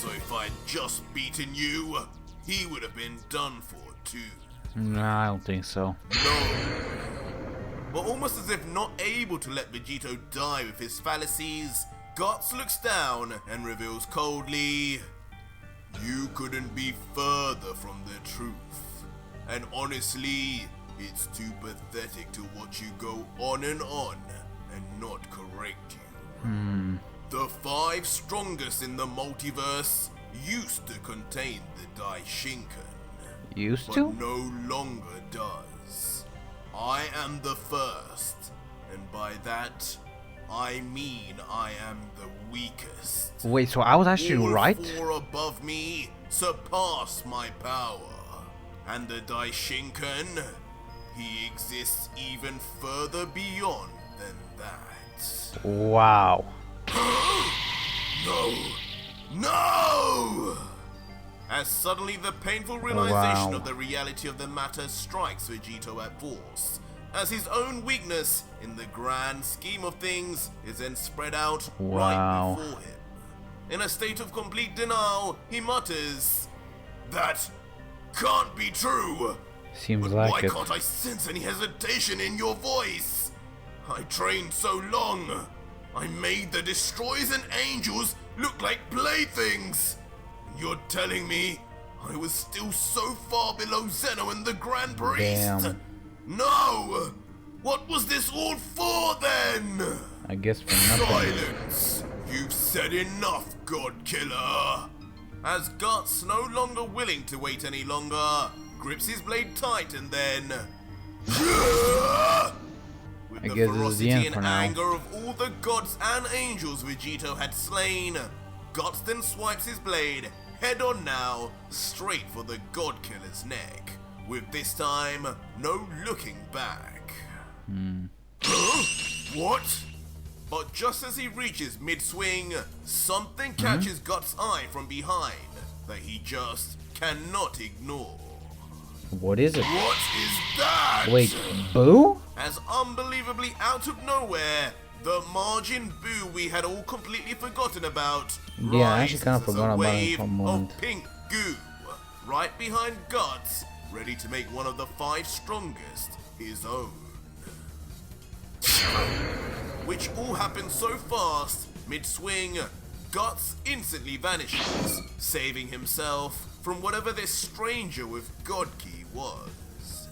So if I'd just beaten you, he would have been done for too. Nah, I don't think so. No. But almost as if not able to let Vegito die with his fallacies, Guts looks down and reveals coldly, "You couldn't be further from the truth. And honestly, it's too pathetic to watch you go on and not correct you. The 5 strongest in the multiverse used to contain the Daishinkan, Used but to? no longer does. I am the first, and by that, I mean I am the weakest. Wait, so I was actually All right? 4 above me surpass my power, and the Daishinkan, he exists even further beyond than that." Wow. No! As suddenly the painful realization Wow. of the reality of the matter strikes Vegito at force, as his own weakness in the grand scheme of things is then spread out Wow. right before him. In a state of complete denial, he mutters, "That can't be true! Seems But why like it. can't I sense any hesitation in your voice? I trained so long. I made the destroyers and angels look like playthings. You're telling me I was still so far below Zeno and the Grand Priest? Damn. No! What was this all for then? I guess for nothing. Silence! You've said enough, God Killer! As Guts, no longer willing to wait any longer, grips his blade tight and then... With I the guess this is the ferocity end and for now. anger of all the gods and angels Vegito had slain, Guts then swipes his blade, head on now, straight for the God Killer's neck, with this time no looking back. Huh? What? But just as he reaches mid-swing, something catches Guts' eye from behind that he just cannot ignore. What is it? What is that? Wait, Boo? As unbelievably out of nowhere, the Margin Boo we had all completely forgotten about Yeah, I actually kind of rises as forgot a about it wave for a moment. of pink goo, right behind Guts, ready to make one of the 5 strongest his own. Which all happened so fast, mid-swing, Guts instantly vanishes, saving himself from whatever this stranger with God Key was.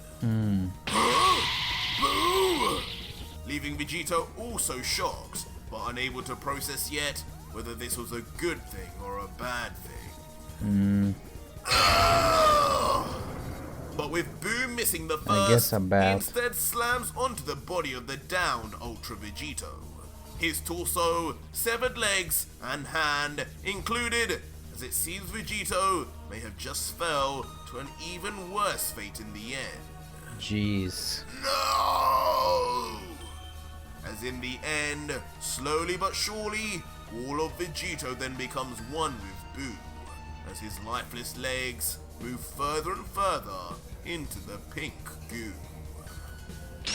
Boo! Leaving Vegito also shocked, but unable to process yet whether this was a good thing or a bad thing. But with Boo missing the I guess first, I'm he bad. instead slams onto the body of the downed Ultra Vegito. His torso, severed legs, and hand included, as it seems Vegito may have just fell to an even worse fate in the end. Jeez. No! As in the end, slowly but surely, all of Vegito then becomes one with Boo, as his lifeless legs move further and further into the pink goo.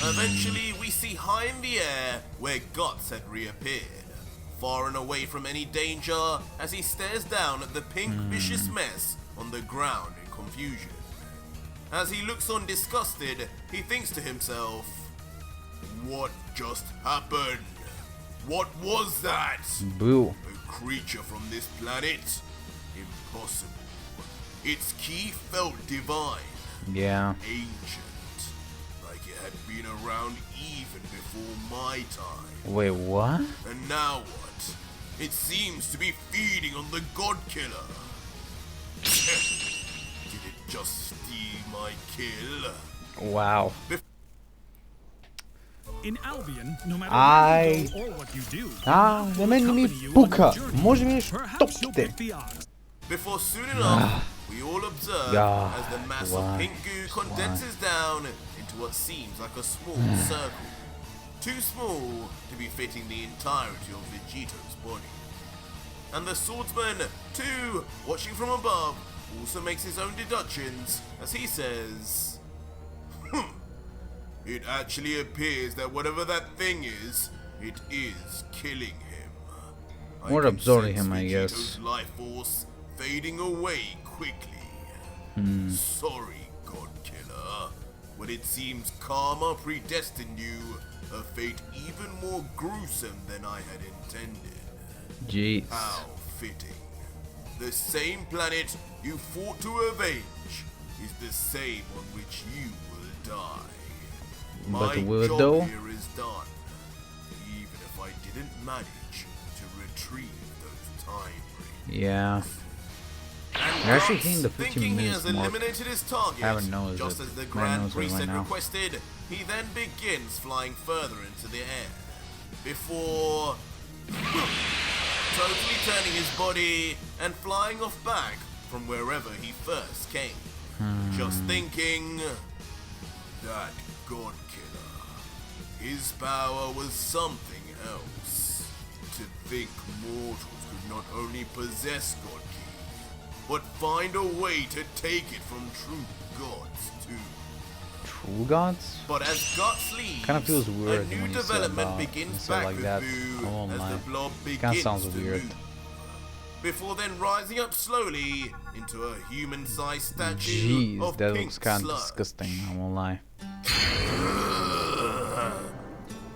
Eventually, we see high in the air where Guts had reappeared, far and away from any danger as he stares down at the pink vicious mess on the ground in confusion. As he looks on disgusted, he thinks to himself, "What just happened? What was that? Boo. A creature from this planet? Impossible. Its key felt divine, Yeah. ancient, like it had been around even before my time. Wait, what? And now what? It seems to be feeding on the God Killer. Did it just steal my kill? Wow. In Albion, no matter I- where you go or what you do, На мене мій accompany you on пука. your journey. Може мені Perhaps you'll штопти? pick the odds. Before soon enough, we all observe God, as the mass why? of pink goo condenses down into what seems like a small circle. Too small to be fitting the entirety of Vegito's body. And the swordsman, too, watching from above, also makes his own deductions as he says, "It actually appears that whatever that thing is, it is killing him. I Or can absorbing sense him, I Vegito's guess. life force fading away quickly. Sorry, God Killer, but it seems karma predestined you a fate even more gruesome than I had intended. Jeez. How fitting. The same planet you fought to avenge is the same on which you will die. But My will it job though? here is done, even if I didn't manage to retrieve those time rings. Yeah. And You're actually Guts, hitting the 15 thinking he minutes has mark. eliminated his target, I haven't noticed just it. as the I haven't Grand noticed it Priest right had now. requested, he then begins flying further into the air, before totally turning his body and flying off back from wherever he first came. Just thinking, that God Killer, his power was something else. To think mortals could not only possess God Key, but find a way to take it from true gods too. True gods? But as Guts leaves, Kinda feels weird a new when you say development about- begins you say back like with that. Boo I won't as lie. the blob Kinda begins sounds to weird. move. Before then rising up slowly into a human-sized statue Jeez, of that pink looks kind of sludge. disgusting. I won't lie.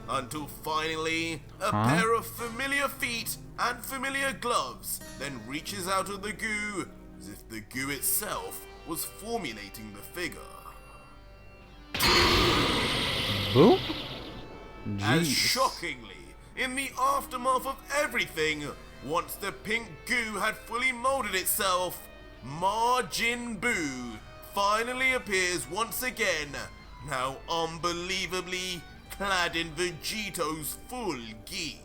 Until finally, a Huh? pair of familiar feet and familiar gloves then reaches out of the goo as if the goo itself was formulating the figure. Boo? As Jeez. shockingly, in the aftermath of everything, once the pink goo had fully molded itself, Majin Buu finally appears once again, now unbelievably clad in Vegito's full gi.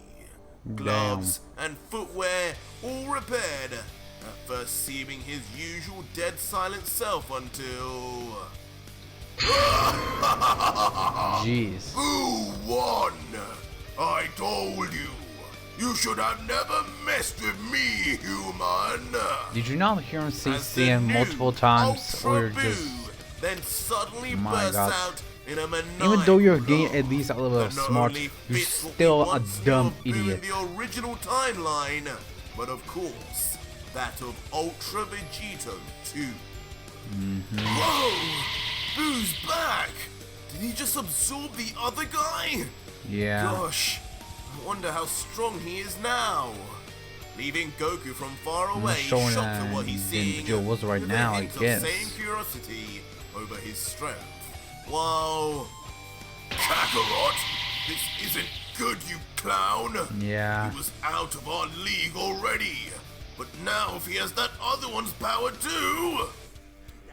Gloves and footwear all repaired, at first seeming his usual dead silent self until... Jeez. Who won? I told you. You should have never messed with me, human. Did you not hear him say As the CM new multiple times, Ultra or just Buu then suddenly My bursts God. out in a even though you're maniacal getting laugh at least a little bit that not smart, only you're fits what we still a once knew dumb of Buu idiot. in the original timeline, but of course that of Ultra Vegito 2. Whoa! Boo's back! Did he just absorb the other guy? Yeah. Gosh, I wonder how strong he is now. Leaving Goku from far not away, showing shocked at what that he's than seeing, Vegito was right with now, a I hint guess. of same curiosity over his strength. While Kakarot, this isn't good, you clown. Yeah. He was out of our league already, but now if he has that other one's power too.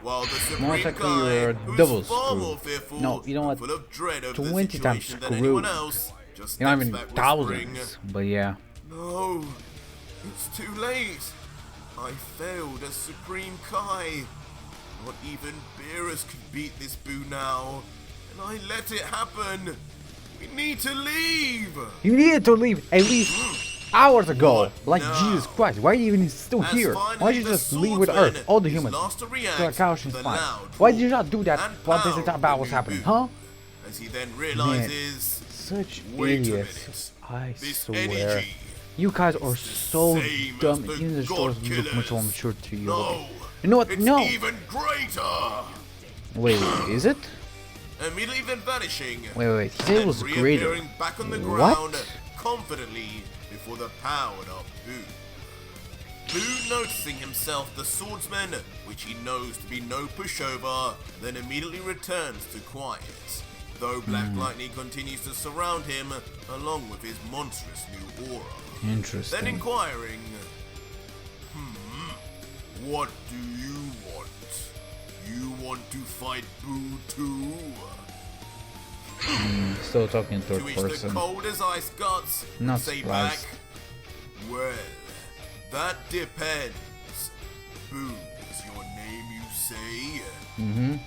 While the Supreme Most likely guy, you're who's double far screwed. more fearful No, you know what? and full of dread of 20 the times situation than anyone screwed. else, just You're not steps even back whispering, thousands, but yeah. no, it's too late. I failed as Supreme Kai. Not even Beerus could beat this Buu now, and I let it happen. We need to leave. You needed to leave at least hours ago. What Like now? Jesus Christ, why are you even still As here? finally Why did you the just leave with swordsman Earth, all the is humans? lost to react So Couch is to the fine. loud Why did you talk not do that and while this power entire of battle the was new happening, Buu? huh? As he then realizes, Such wait a idiots. minute. I This swear. energy You guys are the so same as dumb. the Even the God stores look much more Killers. mature to you. No, You know what? it's No. even greater. Wait, is it? Immediately then vanishing. Wait. He said it and was greater. reappearing back on the What? ground confidently before the powered up Buu. Buu noticing himself the swordsman, which he knows to be no pushover, then immediately returns to quiet. Though Black Hmm. Lightning continues to surround him along with his monstrous new aura. Then Interesting. inquiring, what do you want? You want to fight Buu too? Still talking To third which person. the cold as ice Guts would Not say surprised. back, well, that depends. Boo is your name, you say?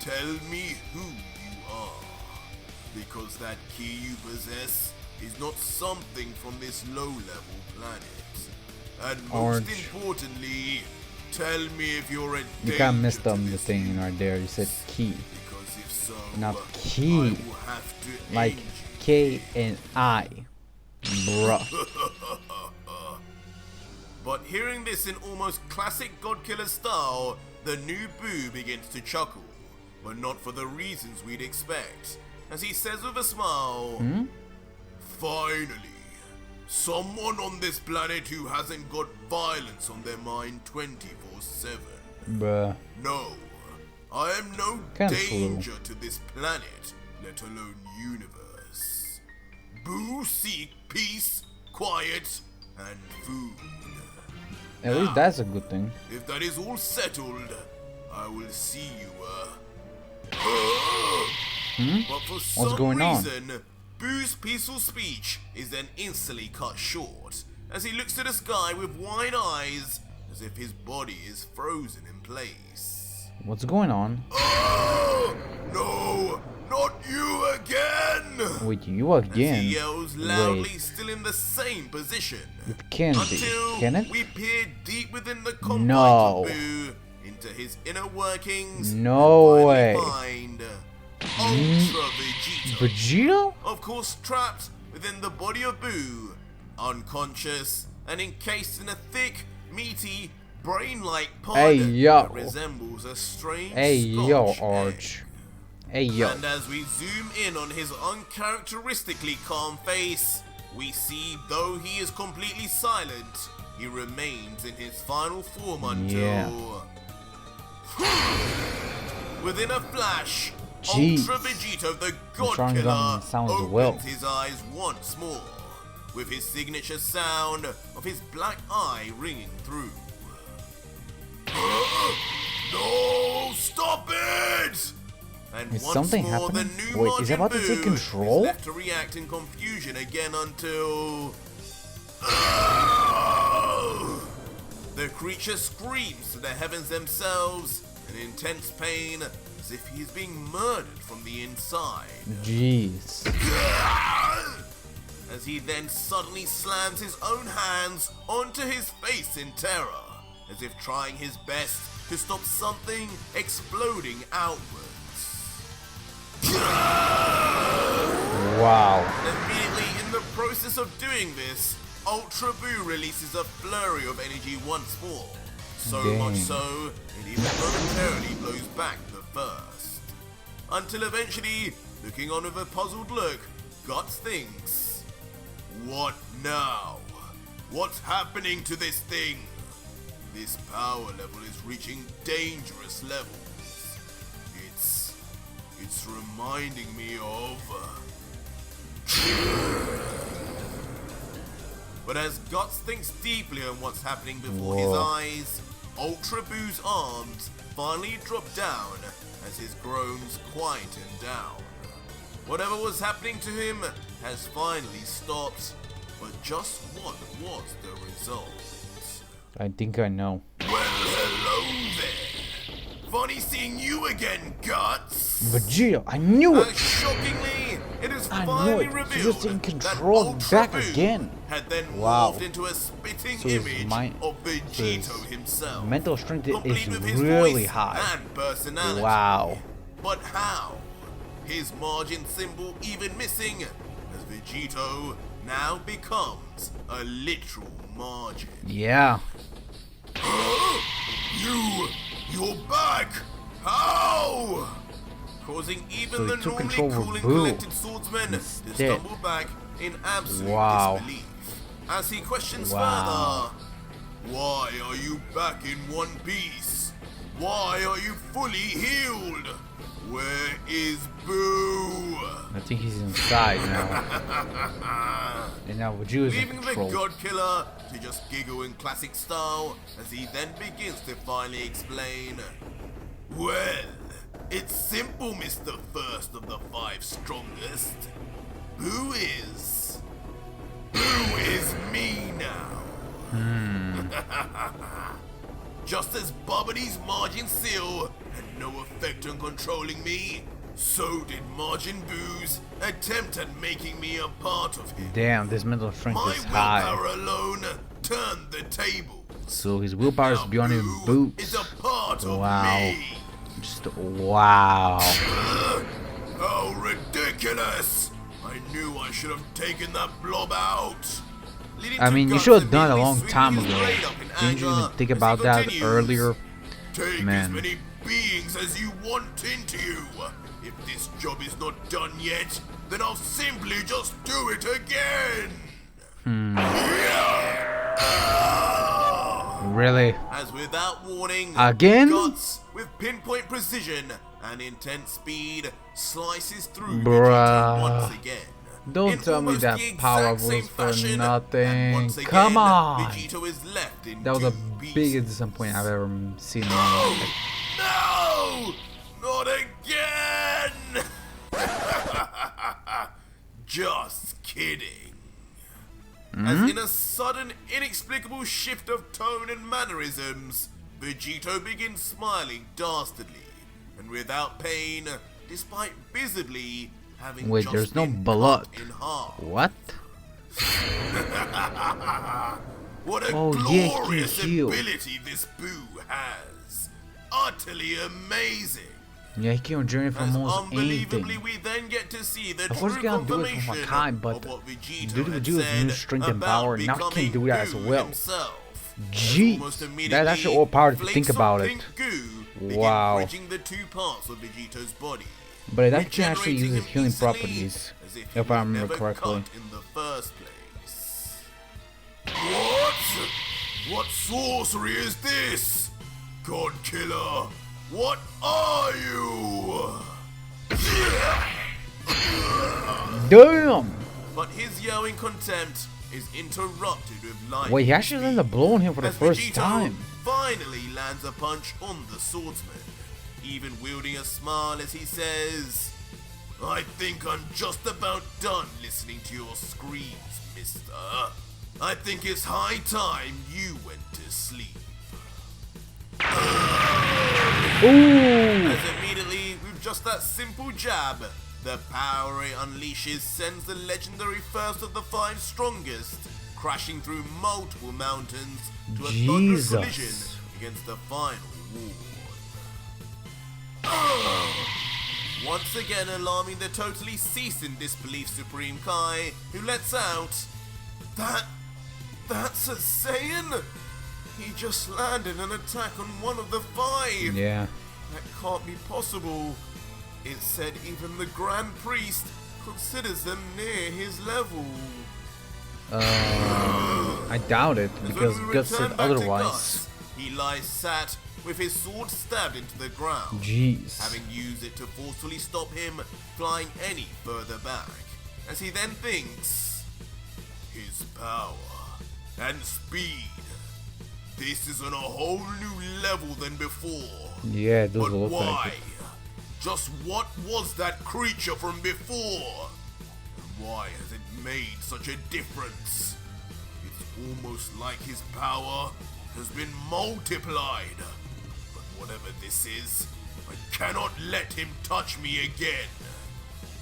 Tell me who you are. Because that key you possess is not something from this low-level planet. And most Orange. importantly, tell me if you're a You danger kinda messed to up the this thing universe. right there. You said key. Because if so, Not I key. will have to Like end you. K and I. Bruh. But hearing this in almost classic Godkiller style, the new Boo begins to chuckle, but not for the reasons we'd expect, as he says with a smile, "Finally, someone on this planet who hasn't got violence on their mind 24/7. Bruh. No, I am no Kinda danger to this planet, let alone universe. Boo seek peace, quiet, and food. At least that's a good thing. If that is all settled, I will see you, But for some going on? reason, Boo's peaceful speech is then instantly cut short, as he looks to the sky with wide eyes, as if his body is frozen in place. What's going on? No, not you again! Wait, you again? He yells loudly, Wait, still in the same position. it can't be. Until Can it? we peer deep within the confines No. of Boo into his inner workings. No way. and finally find Ultra Vegito. Vegito? Of course, trapped within the body of Boo, unconscious and encased in a thick, meaty, brain-like pod Hey, yo. that resembles a strange Hey, yo, Scotch Arch. egg. Hey, yo. And as we zoom in on his uncharacteristically calm face, we see though he is completely silent, he remains in his final form until... Within a flash, Jeez. Ultra Vegito, the Sharingan God sounds Killer, opens well. his eyes once more, with his signature sound of his black eye ringing through. No, stop it! And Is once something more, happening? the new Wait, is it Majin about to take Buu control? is left to react in confusion again until... The creature screams to the heavens themselves in intense pain, as if he is being murdered from the inside. Jeez. As he then suddenly slams his own hands onto his face in terror, as if trying his best to stop something exploding outwards. Wow. Immediately in the process of doing this, Ultra Boo releases a flurry of energy once more. So much Dang. so, it even momentarily blows back the first. Until eventually, looking on with a puzzled look, Guts thinks, "What now? What's happening to this thing? This power level is reaching dangerous levels. It's reminding me of..." But as Guts thinks deeply on what's happening before his Whoa. eyes, Ultra Boo's arms finally drop down as his groans quieten down. Whatever was happening to him has finally stopped, but just what was the result? I think I know. Well, hello there. Funny seeing you again, Guts. Vegito, I knew it! Shockingly, it is I knew finally it. He revealed was in that control Ultra back Boo again. had then Wow. morphed into a spitting So his image mind- of so Vegito his himself. mental strength complete is with his really voice high. and personality. Wow. But how? His margin symbol even missing, as Vegito now becomes a literal margin. Yeah. You're back! How? Causing even So he the took normally control of cool and Boo collected swordsman to instead. stumble back in absolute Wow. disbelief. As he questions Wow. further, why are you back in one piece? Why are you fully healed? Where is Boo? I think he's inside now. And now Vegito's in Leaving the control. God Killer to just giggle in classic style as he then begins to finally explain. Well, it's simple, Mr. First of the Five Strongest. Boo is me now. Just as Bobbity's margin seal had no effect on controlling me, so did Margin Boo's attempt at making me a part of him. Damn, this mental strength My is high. willpower alone turned the tables. So his willpower is Now beyond his Boo boots. is a part of Wow. me. Just wow. How ridiculous! I knew I should have taken that blob out. leading I to mean, you Guts should have done it a immediately long time swinging his ago. blade up in Didn't you anger even think as he about that continues. earlier? Take Man. as many beings as you want into you. If this job is not done yet, then I'll simply just do it again. Really? As without warning, Again? Guts, with pinpoint precision and intense speed, slices through Bruh. Vegeta once again. Don't In tell me almost that the exact power same was for fashion, nothing. and once again, Come on! Vegito is left in That was the two pieces. biggest disappointment I've ever seen in my life. No! Not again! Just kidding. As in a sudden, inexplicable shift of tone and mannerisms, Vegito begins smiling dastardly, and without pain, despite visibly having Wait, just there's no been blood. cut in half. What? What a Oh, yeah, he can glorious heal. ability this Boo has! Utterly amazing! Yeah, he can journey from As almost unbelievably, anything. we then get to see the Of course, true he can't do it from confirmation Makai, but of what Vegito due to had Vegito's said new strength and about power, now he can becoming do that as Goo well. himself. Jeez, Almost that's immediately, actually all power to flakes think of about it. pink Goo begin Wow. bridging the two parts of Vegito's body, But it actually regenerating uses him healing instantly, properties, as if he if I were remember never correctly. cut in the first place. What? What sorcery is this? God Killer, what are you? Damn! But his yelling contempt is interrupted with lightning. Wait, he actually ended up blowing him for the as first Vegito time. finally lands a punch on the swordsman, even wielding a smile as he says, I think I'm just about done listening to your screams, mister. I think it's high time you went to sleep. Ooh! As immediately, with just that simple jab, the power it unleashes sends the legendary first of the five strongest crashing through multiple mountains to a thunderous Jesus. collision against the final ward. Once again alarming the totally ceased in disbelief Supreme Kai, who lets out, That's a Saiyan? He just landed an attack on one of the five! Yeah. That can't be possible. It said even the Grand Priest considers them near his level. I doubt it, As because when we Gus return said back to otherwise. Gus, he lies sat with his sword stabbed into the ground, Jeez. having used it to forcefully stop him flying any further back. As he then thinks, his power and speed. This is on a whole new level than before. Yeah, it does But look why? like it. Just what was that creature from before? And why has it made such a difference? It's almost like his power has been multiplied. But whatever this is, I cannot let him touch me again.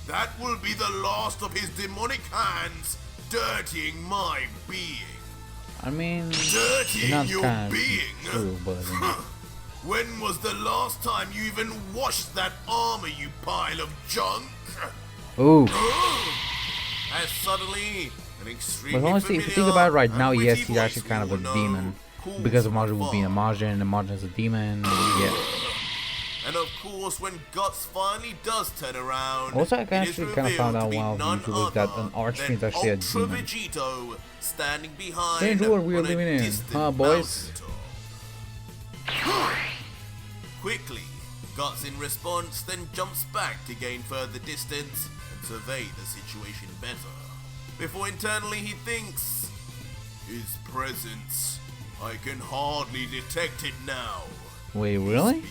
That will be the last of his demonic hands dirtying my being. I mean, Dirtying not your kind of being? true, but When was the last time you even washed that armor, you pile of junk? ooh. As suddenly, an extremely But honestly, if you think familiar about it right and now, witty yes, he's voice actually kind of we a all demon. know calls Because of from Majin being a afar. Majin, and Majin is a demon. Yeah. And of course, when Guts finally does turn around, Also, I it is actually kind of found revealed to out be while none YouTube that other an Archfiend is than actually a Ultra demon. Vegito standing behind Strange world we are on a living in, distant huh, boys? mountaintop. Quickly, Guts in response then jumps back to gain further distance and survey the situation better. Before internally he thinks, his presence, I can hardly detect it now. Wait, really? Speed.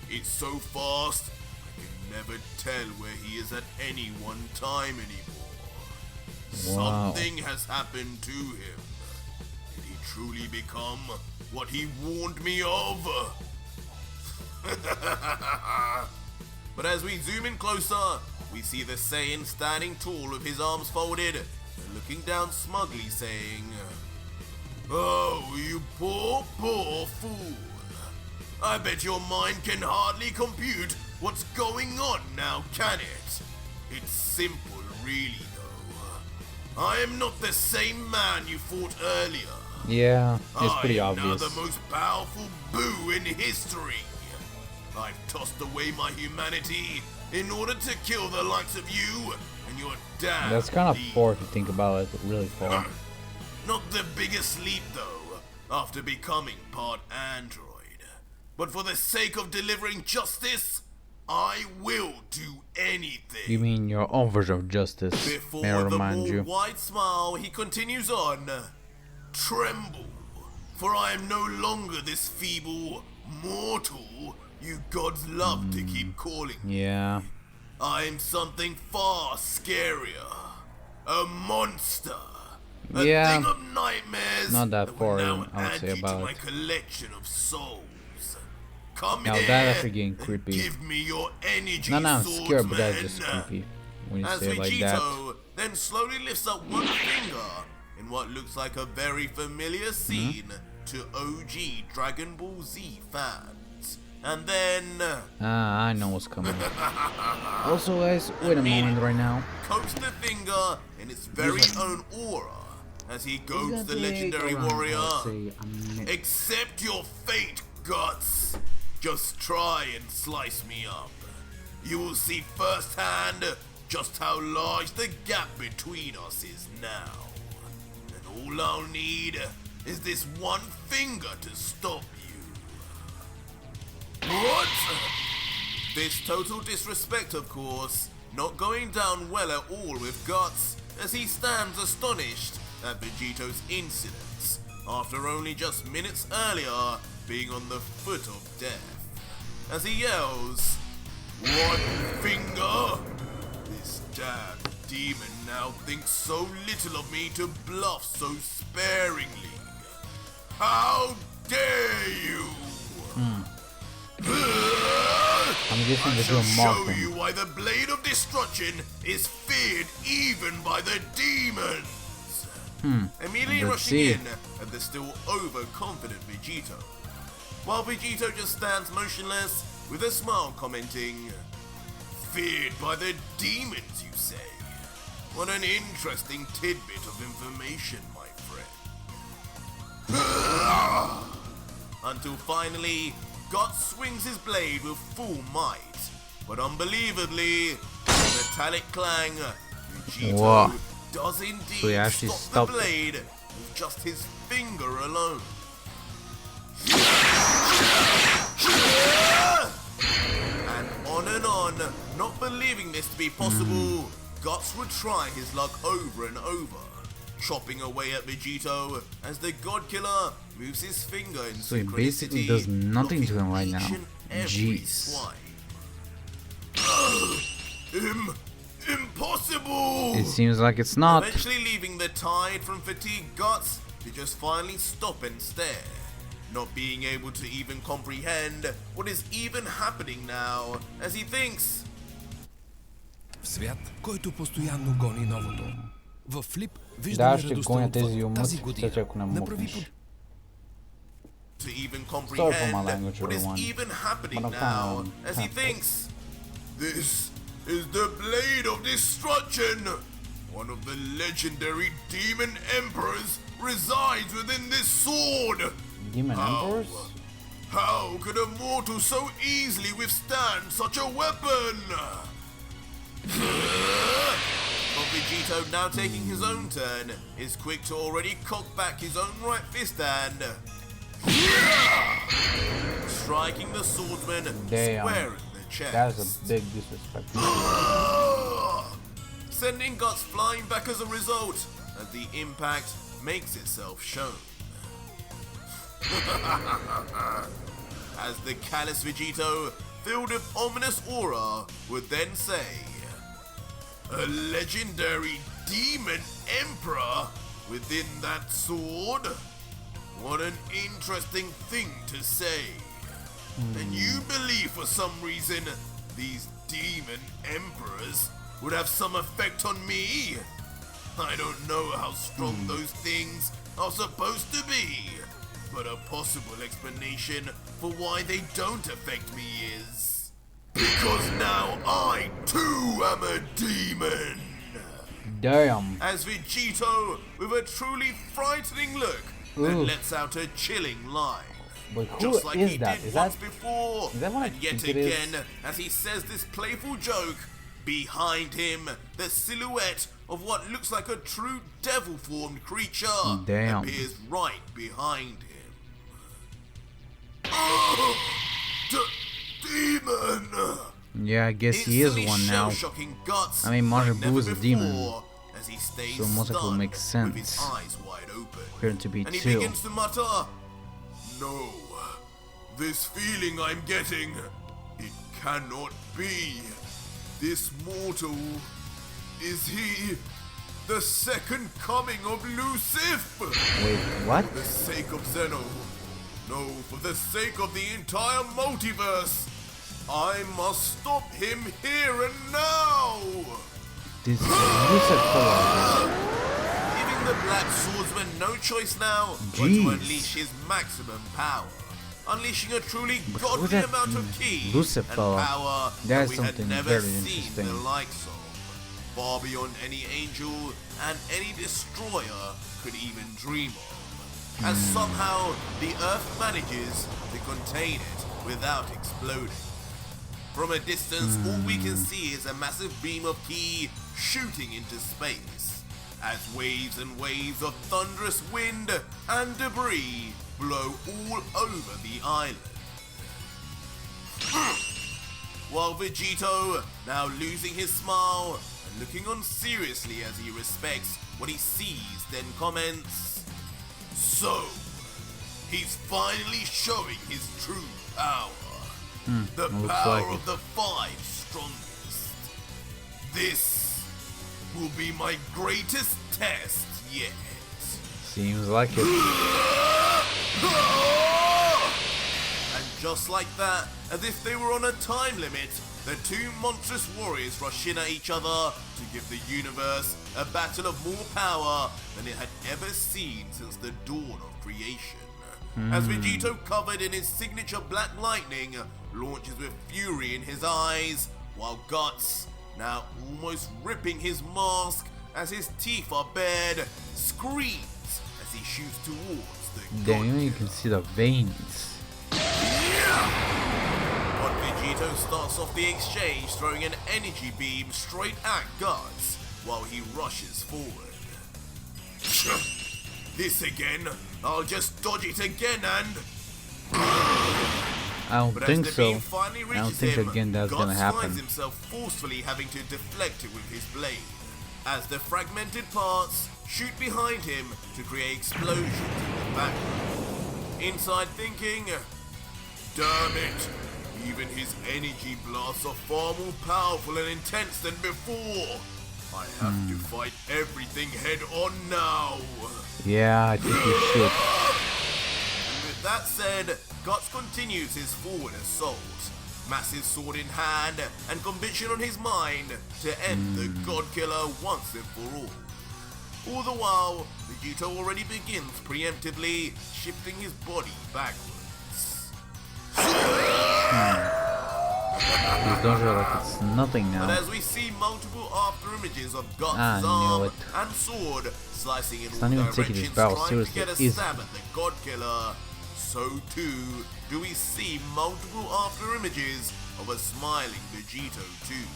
It's so fast, I can never tell where he is at any one time anymore. Wow. Something has happened to him. Did he truly become what he warned me of? But as we zoom in closer, we see the Saiyan standing tall with his arms folded and looking down smugly saying, Oh, you poor, poor fool. I bet your mind can hardly compute what's going on now, can it? It's simple, really, though. I am not the same man you fought earlier. Yeah, it's pretty I am now obvious. the most powerful Boo in history. I've tossed away my humanity in order to kill the likes of you and your damn That's kind of leader. far to think about it, really far. Not the biggest leap though, after becoming part android. But for the sake of delivering justice, I will do anything. You mean your own version of justice, Before may I the remind more you. wide smile, he continues on. Tremble, for I am no longer this feeble mortal you gods love to keep calling me. Yeah, I am something far scarier. A monster. A Yeah. thing of nightmares Not that will far, now I would add say, you to about my it. collection of souls. Come Now here that actually getting and creepy. give me your energy, not now I'm scared, but that's swordsman. just creepy when you As say it like that. Vegito then slowly lifts up one finger in what looks like a very familiar Mm-hmm. scene to OG Dragon Ball Z fans. And then Ah, I know what's coming. Also, guys, wait a moment right now. coats the finger in its very own aura as he goads the legendary warrior. Accept your fate, Guts. Just try and slice me up. You will see firsthand just how large the gap between us is now. And all I'll need is this one finger to stop you. What? This total disrespect, of course, not going down well at all with Guts as he stands astonished at Vegito's incidents after only just minutes earlier being on the foot of death. As he yells, "One finger? This damn demon now thinks so little of me to bluff so sparingly. How dare you!" I'm guessing I they're shall doing mock show him. you why the Blade of Destruction is feared even by the demons. Immediately Let's rushing see. in at the still overconfident Vegito, while Vegito just stands motionless with a smile commenting, "Feared by the demons, you say? What an interesting tidbit of information, my friend." Until finally, Guts swings his blade with full might, but unbelievably, with a metallic clang, Vegito Whoa. does indeed So he actually stop stopped the it. blade with just his finger alone. And on, not believing this to be possible, Guts would try his luck over and over, chopping away at Vegito as the God Killer moves his finger in So he basically does nothing to him right now. Jeez. Impossible! It seems like it's not. Eventually leaving the tired from fatigue Guts to just finally stop and stare, not being able to even comprehend what is even happening now, as he thinks, В свят, който постоянно гони новото. В Флип Да, виждаме ще радостта гоня от тези тази умъци, година. ако не Направи мукнеш. to even for my comprehend language, what is everyone. even happening But I'm now, kinda- as he thinks, "This is the Blade of Destruction! One of the legendary demon emperors resides within this sword! Demon How? Emperors? How could a mortal so easily withstand such a weapon?" But Vegito, now taking his own turn, is quick to already cock back his own right fist and striking the swordsman Damn. square in the chest. That's a big disrespect. Sending Guts flying back as a result, as the impact makes itself shown. As the callous Vegito, filled with ominous aura, would then say, "A legendary demon emperor within that sword? What an interesting thing to say. And you believe for some reason these demon emperors would have some effect on me? I don't know how strong those things are supposed to be, but a possible explanation for why they don't affect me is because now I too am a demon." Damn. as Vegito, with a truly frightening look, then Ooh. lets out a chilling line. But who Just like is he that? did Is once that before, is that what I and yet think it is? again, as he says this playful joke, behind him, the silhouette of what looks like a true devil-formed creature Damn. appears right behind him. Oh, demon! Yeah, I guess he is Instantly one now. shell-shocking guts I mean, Majin like Buu never is a demon, before, as he stays so most likely stunned makes with his sense eyes wide open. for him to be And he two. begins to mutter, "No, this feeling I'm getting, it cannot be. This mortal, is he the second coming of Lucifer? Wait, what? For the sake of Zeno, no, for the sake of the entire multiverse, I must stop him here and now!" This Lucifer. Giving the Black Swordsman no choice now but to Jeez. unleash his maximum power. Unleashing a truly But godly who's that amount of ki Lucifer? and power that That's we had something never very seen the interesting. likes of. Far beyond any angel and any destroyer could even dream of. As somehow the Earth manages to contain it without exploding. From a distance, all we can see is a massive beam of ki shooting into space, as waves and waves of thunderous wind and debris blow all over the island. While Vegito, now losing his smile and looking on seriously as he respects what he sees, then comments, "So, he's finally showing his true power. The looks power like of the five strongest. This will be my greatest test yet." Seems like it. And just like that, as if they were on a time limit, the two monstrous warriors rush in at each other to give the universe a battle of more power than it had ever seen since the dawn of creation. As Vegito, covered in his signature black lightning, launches with fury in his eyes, while Guts, now almost ripping his mask as his teeth are bared, screams as he shoots towards the Damn, you God can see the veins. But Vegito starts off the exchange, throwing an energy beam straight at Guts while he rushes forward. This again? I'll just dodge it again and... I don't But think as the so. beam finally I don't reaches think him, again that's gonna Guts happen. finds himself forcefully having to deflect it with his blade, as the fragmented parts shoot behind him to create explosions in the background. Inside thinking, damn it, even his energy blasts are far more powerful and intense than before. I have to fight everything head on now. Yeah, I think you should. And with that said, Guts continues his forward assault, massive sword in hand and conviction on his mind to end the God Killer once and for all. All the while, Vegito already begins preemptively shifting his body backwards. He's dodging like it's nothing But now. as we see multiple after images of Guts' I knew arm it. and sword slicing in He's all not even taking directions this battle trying to seriously, get a is stab at the God Killer, so too do we see multiple after images of a smiling Gogito too,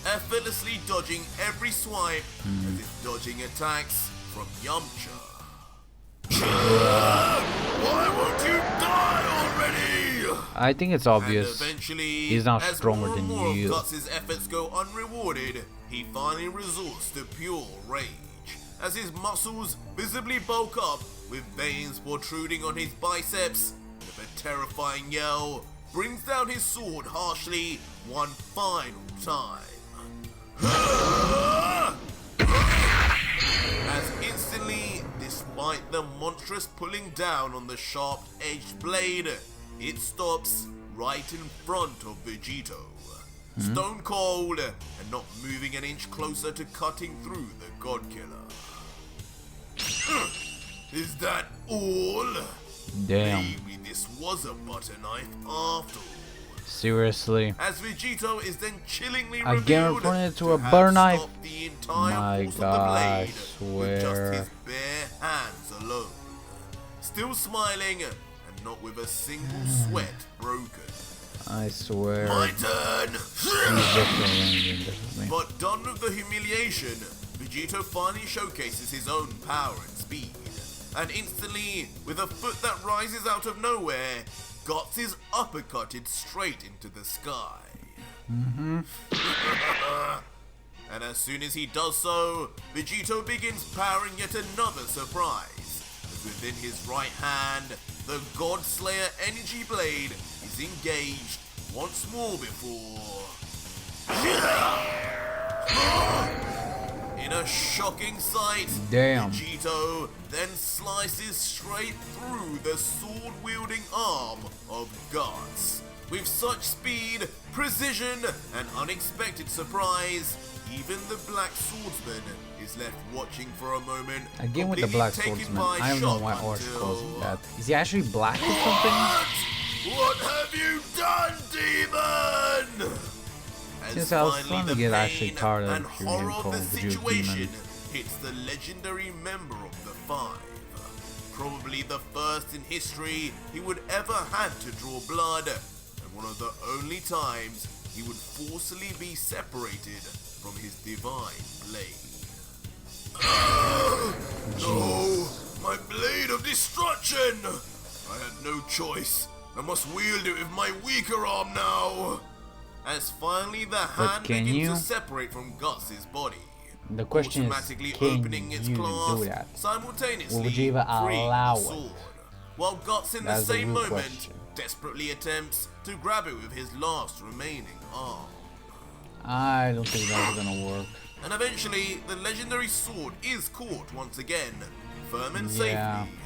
effortlessly dodging every swipe as if dodging attacks from Yamcha. Why won't you die already? I think it's And obvious. eventually, He's not as stronger more and than more of you. Guts' efforts go unrewarded, he finally resorts to pure rage, as his muscles visibly bulk up with veins protruding on his biceps. With a terrifying yell, brings down his sword harshly one final time. As instantly, despite the monstrous pulling down on the sharp-edged blade, it stops right in front of Vegito. Stone cold and not moving an inch closer to cutting through the God Killer. Is that all? Damn. Maybe this was a butter knife after all. Seriously. As Vegito is then chillingly Again, revealed running into to a have butter knife. stopped the entire My force God, of the I blade with just swear. his bare hands alone. Still smiling and not with a single sweat broken. I swear. My turn! He's definitely winning. But done with the humiliation, Vegito finally showcases his own power and speed. And instantly, with a foot that rises out of nowhere, Guts is uppercutted straight into the sky. And as soon as he does so, Vegito begins powering yet another surprise. As within his right hand, the Godslayer Energy Blade is engaged once more before... In a shocking sight, Damn. Gogito then slices straight through the sword-wielding arm of Guts. With such speed, precision, and unexpected surprise, even the Black Swordsman is left watching for a moment. Again with the completely Black taken Swordsman. by I don't know shock why Arch until- calls him that. Is he actually black or something? What have you done, demon? As Since I was finally starting to the get actually pain tired of and hearing him horror call of the Vegito situation Demon. hits the legendary member of the Five. Probably the first in history he would ever have to draw blood, and one of the only times he would forcibly be separated from his divine blade. No! My blade of destruction! I had no choice. I must wield it with my weaker arm now. As finally the hand can begins you? to separate from Guts' body. The question is, Automatically can opening its you clasp do that? simultaneously Would you even freeing allow the it? sword. While Guts in That's the the same real moment question. desperately attempts to grab it with his last remaining arm. I don't think that's gonna work. And eventually, the legendary sword is caught once again, firm and Yeah. safely.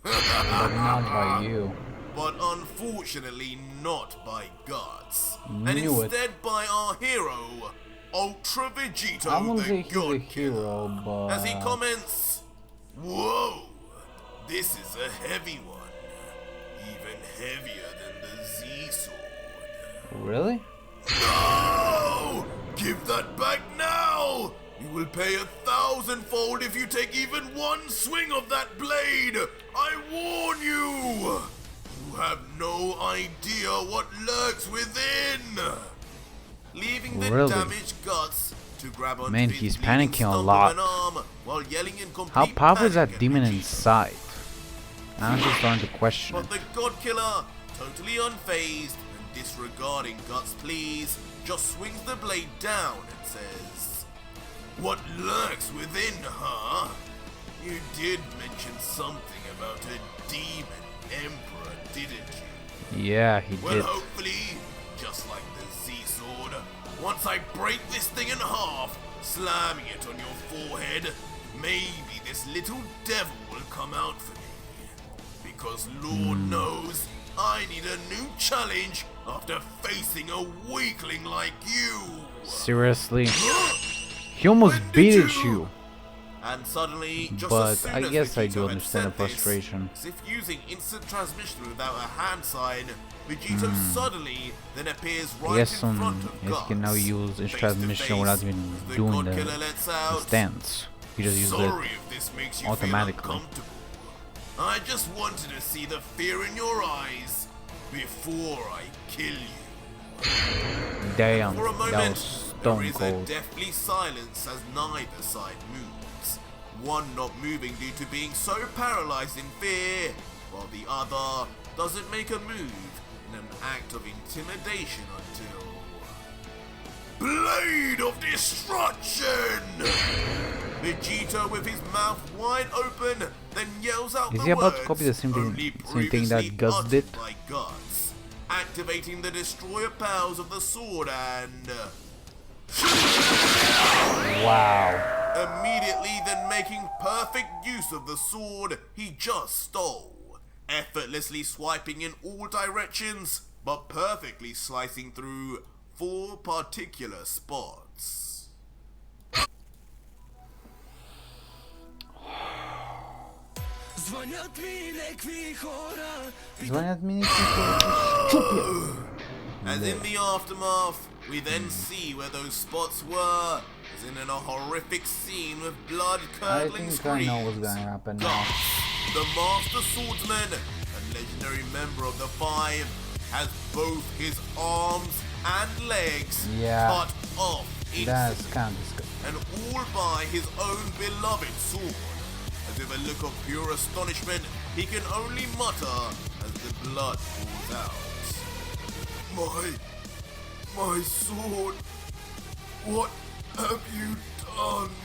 But not by you. But unfortunately not by Guts. And Knew it. instead by our hero, Ultra Vegito I won't the say he's a God hero, but As he comments, "Whoa, this is a heavy one. Even heavier than the Z-Sword. really? No! Give that back now! You will pay 1,000-fold if you take even one swing of that blade! I warn you! You have no idea what lurks within!" Leaving the Really? damaged Guts to grab onto Man, his he's bleeding panicking a stump of lot. an arm while yelling in complete How powerful is panic that at demon Vegito. inside? I'm just starting to question But it. the God Killer, totally unfazed and disregarding Guts' pleas, just swings the blade down and says, "What lurks within, huh? You did mention something about a demon emperor, didn't you? Yeah, he Well, did. hopefully, just like the Z-Sword, once I break this thing in half, slamming it on your forehead, maybe this little devil will come out for me. Because Lord knows, I need a new challenge after facing a weakling like you." Seriously? He almost When did beat you- you. And suddenly, just But as soon I as guess I Vegito do had understand the said this, frustration. as if using instant transmission without a hand sign, Vegito suddenly then appears right Yes, in front of he Guts. can now use his Face to transmission face, without even the doing God the Killer lets out, stance. He just uses "Sorry it. if this makes you automatically. feel uncomfortable. I just wanted to see the fear in your eyes before I kill you." Damn, For a that moment, was there stone is a cold. deathly silence as neither side moves. One not moving due to being so paralyzed in fear, while the other doesn't make a move in an act of intimidation until... Blade of Destruction! Vegito with his mouth wide open, then yells out Is the he about to words copy the same thing- only same thing that previously Gus uttered did? by Guts, activating the destroyer powers of the sword and... Wow. Immediately then making perfect use of the sword he just stole, effortlessly swiping in all directions, but perfectly slicing through 4 particular spots. Звънят ми некви хора. Звънят ми някакви хора. Чупя! As in the aftermath, we then see where those spots were, as in a horrific scene with I blood-curdling think I screams. know what's gonna happen now. Guts, the master swordsman and legendary member of the Five, has both his arms and legs Yeah. cut off That's instantly, kind of disgusting. and all by his own beloved sword. As with a look of pure astonishment, he can only mutter as the blood pours out. My sword, what have you done?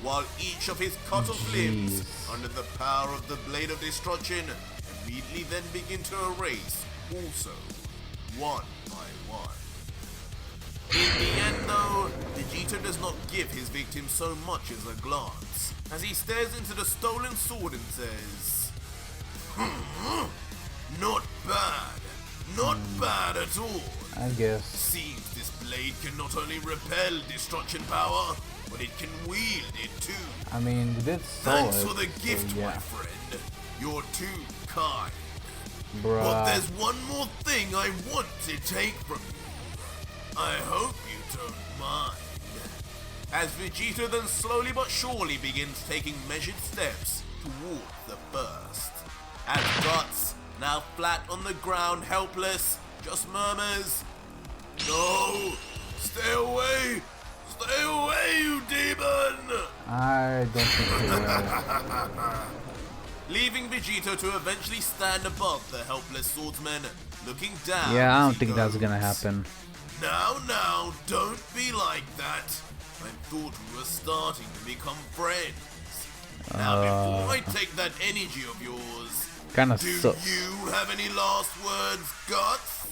While each of his cut-off limbs, Jeez. under the power of the Blade of Destruction, immediately then begin to erase, also, one by one. In the end though, Gogito does not give his victim so much as a glance, as he stares into the stolen sword and says, not bad. Not bad at all. I guess. Seems this blade can not only repel destruction power, but it can wield it too. I mean, we did sell Thanks it, for the so gift, my yeah. friend. You're too kind. But Bruh. there's one more thing I want to take from you. I hope you don't mind. As Vegito then slowly but surely begins taking measured steps towards the first. As Guts, now flat on the ground, helpless, just murmurs, "No! Stay away! Stay away, you demon!" I don't think he will. Leaving Vegito to eventually stand above the helpless swordsman, looking down. Yeah, I as don't he think that's goes. gonna happen. Now, don't be like that. I thought we were starting to become friends. Now, before I take that energy of yours, Kinda do sucks. you have any last words, Guts?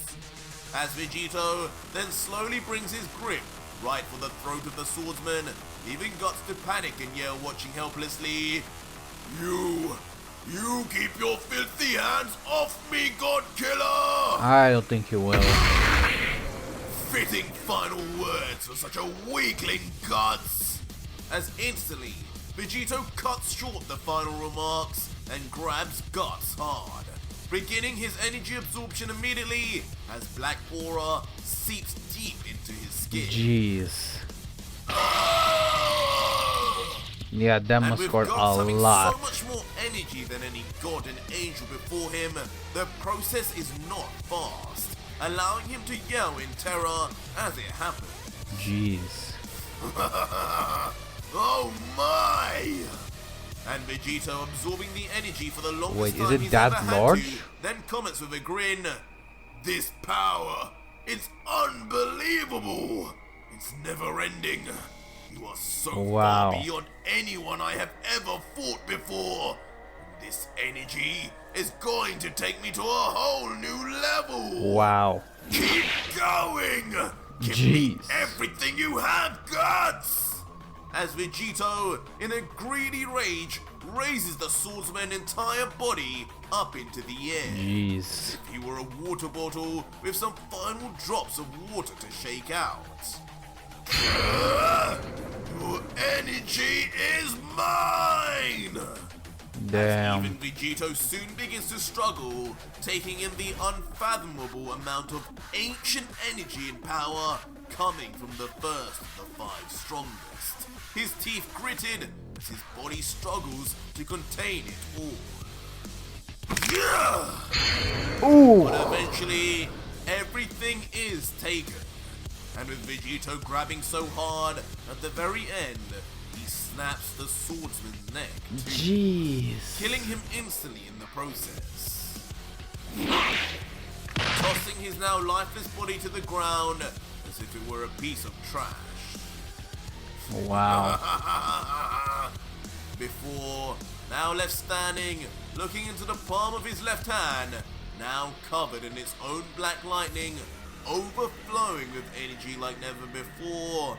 As Vegito then slowly brings his grip right for the throat of the swordsman, leaving Guts to panic and yell, watching helplessly, You keep your filthy hands off me, God Killer! I don't think he will. Fitting final words for such a weakling, Guts! As instantly, Vegito cuts short the final remarks and grabs Guts hard, beginning his energy absorption immediately as black aura seeps deep into his skin. Jeez. Yeah, that And must with scored Guts a having lot. so much more energy than any god and angel before him, the process is not fast, allowing him to yell in terror as it happens. Jeez. Oh my! And Vegito, absorbing the energy for the longest Wait, is time it he's that ever had large? to, then comments with a grin, "This power, it's unbelievable! It's never ending. You are so Wow. far beyond anyone I have ever fought before. This energy is going to take me to a whole new level. Wow. Keep going! Give Jeez. me everything you have, Guts!" As Vegito, in a greedy rage, raises the swordsman's entire body up into the air. Jeez. He were a water bottle with some final drops of water to shake out. Your energy is mine! Damn. Even Vegito soon begins to struggle, taking in the unfathomable amount of ancient energy and power coming from the first of the Five strongest. His teeth gritted as his body struggles to contain it all. Ooh. But eventually, everything is taken. And with Vegito grabbing so hard, at the very end, he snaps the swordsman's neck too, Jeez. killing him instantly in the process. Tossing his now lifeless body to the ground as if it were a piece of trash. Wow. Before, now left standing, looking into the palm of his left hand, now covered in its own black lightning, overflowing with energy like never before,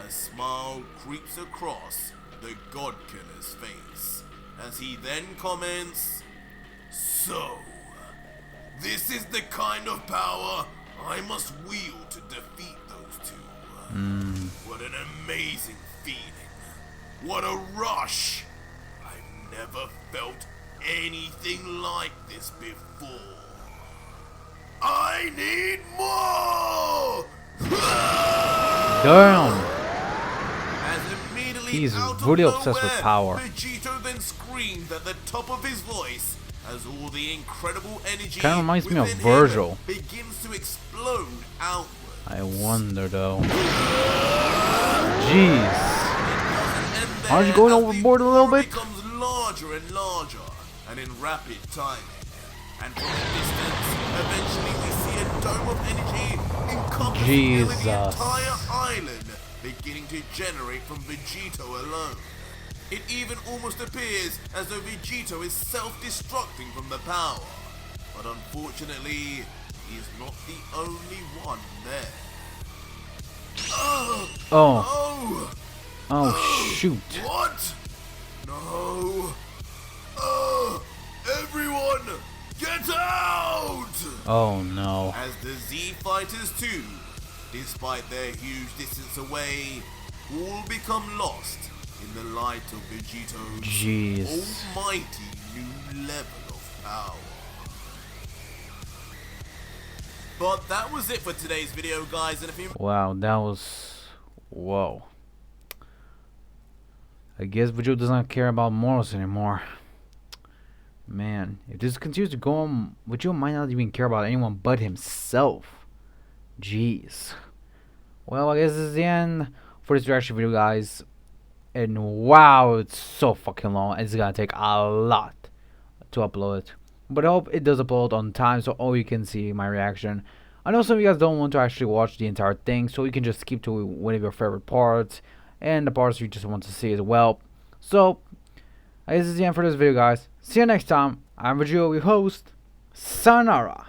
a smile creeps across the God Killer's face, as he then comments, "So, this is the kind of power I must wield to defeat those two. What an amazing feeling. What a rush. I've never felt anything like this before. I need more! Damn. As immediately He's out really of obsessed with nowhere, power. Gogito then screamed at the top of his voice as all the incredible energy Kinda reminds me of within him Virgil. begins to explode outward. I wonder though. Jeez. Aren't you going overboard a little bit? Becomes larger and larger, and in rapid timing. And from a distance, eventually we see a dome of energy encompassing nearly the Jesus. entire island, beginning to generate from Vegito alone. It even almost appears as though Vegito is self-destructing from the power. But unfortunately, he is not the only one there. Oh. Oh! Oh shoot. What? No! Everyone, get out! Oh no. As the Z Fighters 2, despite their huge distance away, all become lost in the light of Vegito's Jeez. almighty new level of power. But that was it for today's video, guys, and if you Wow, that was... Whoa. I guess Vegito does not care about morals anymore. Man, if this continues to go on, Vegito might not even care about anyone but himself. Jeez. Well, I guess this is the end for this reaction video, guys. And wow, it's so fucking long. It's gonna take a lot to upload it. But I hope it does upload on time so all you can see my reaction. I know some of you guys don't want to actually watch the entire thing, so you can just skip to one of your favorite parts and the parts you just want to see as well. So, I guess this is the end for this video, guys. See you next time. I'm Vegito, your host. Sayonara.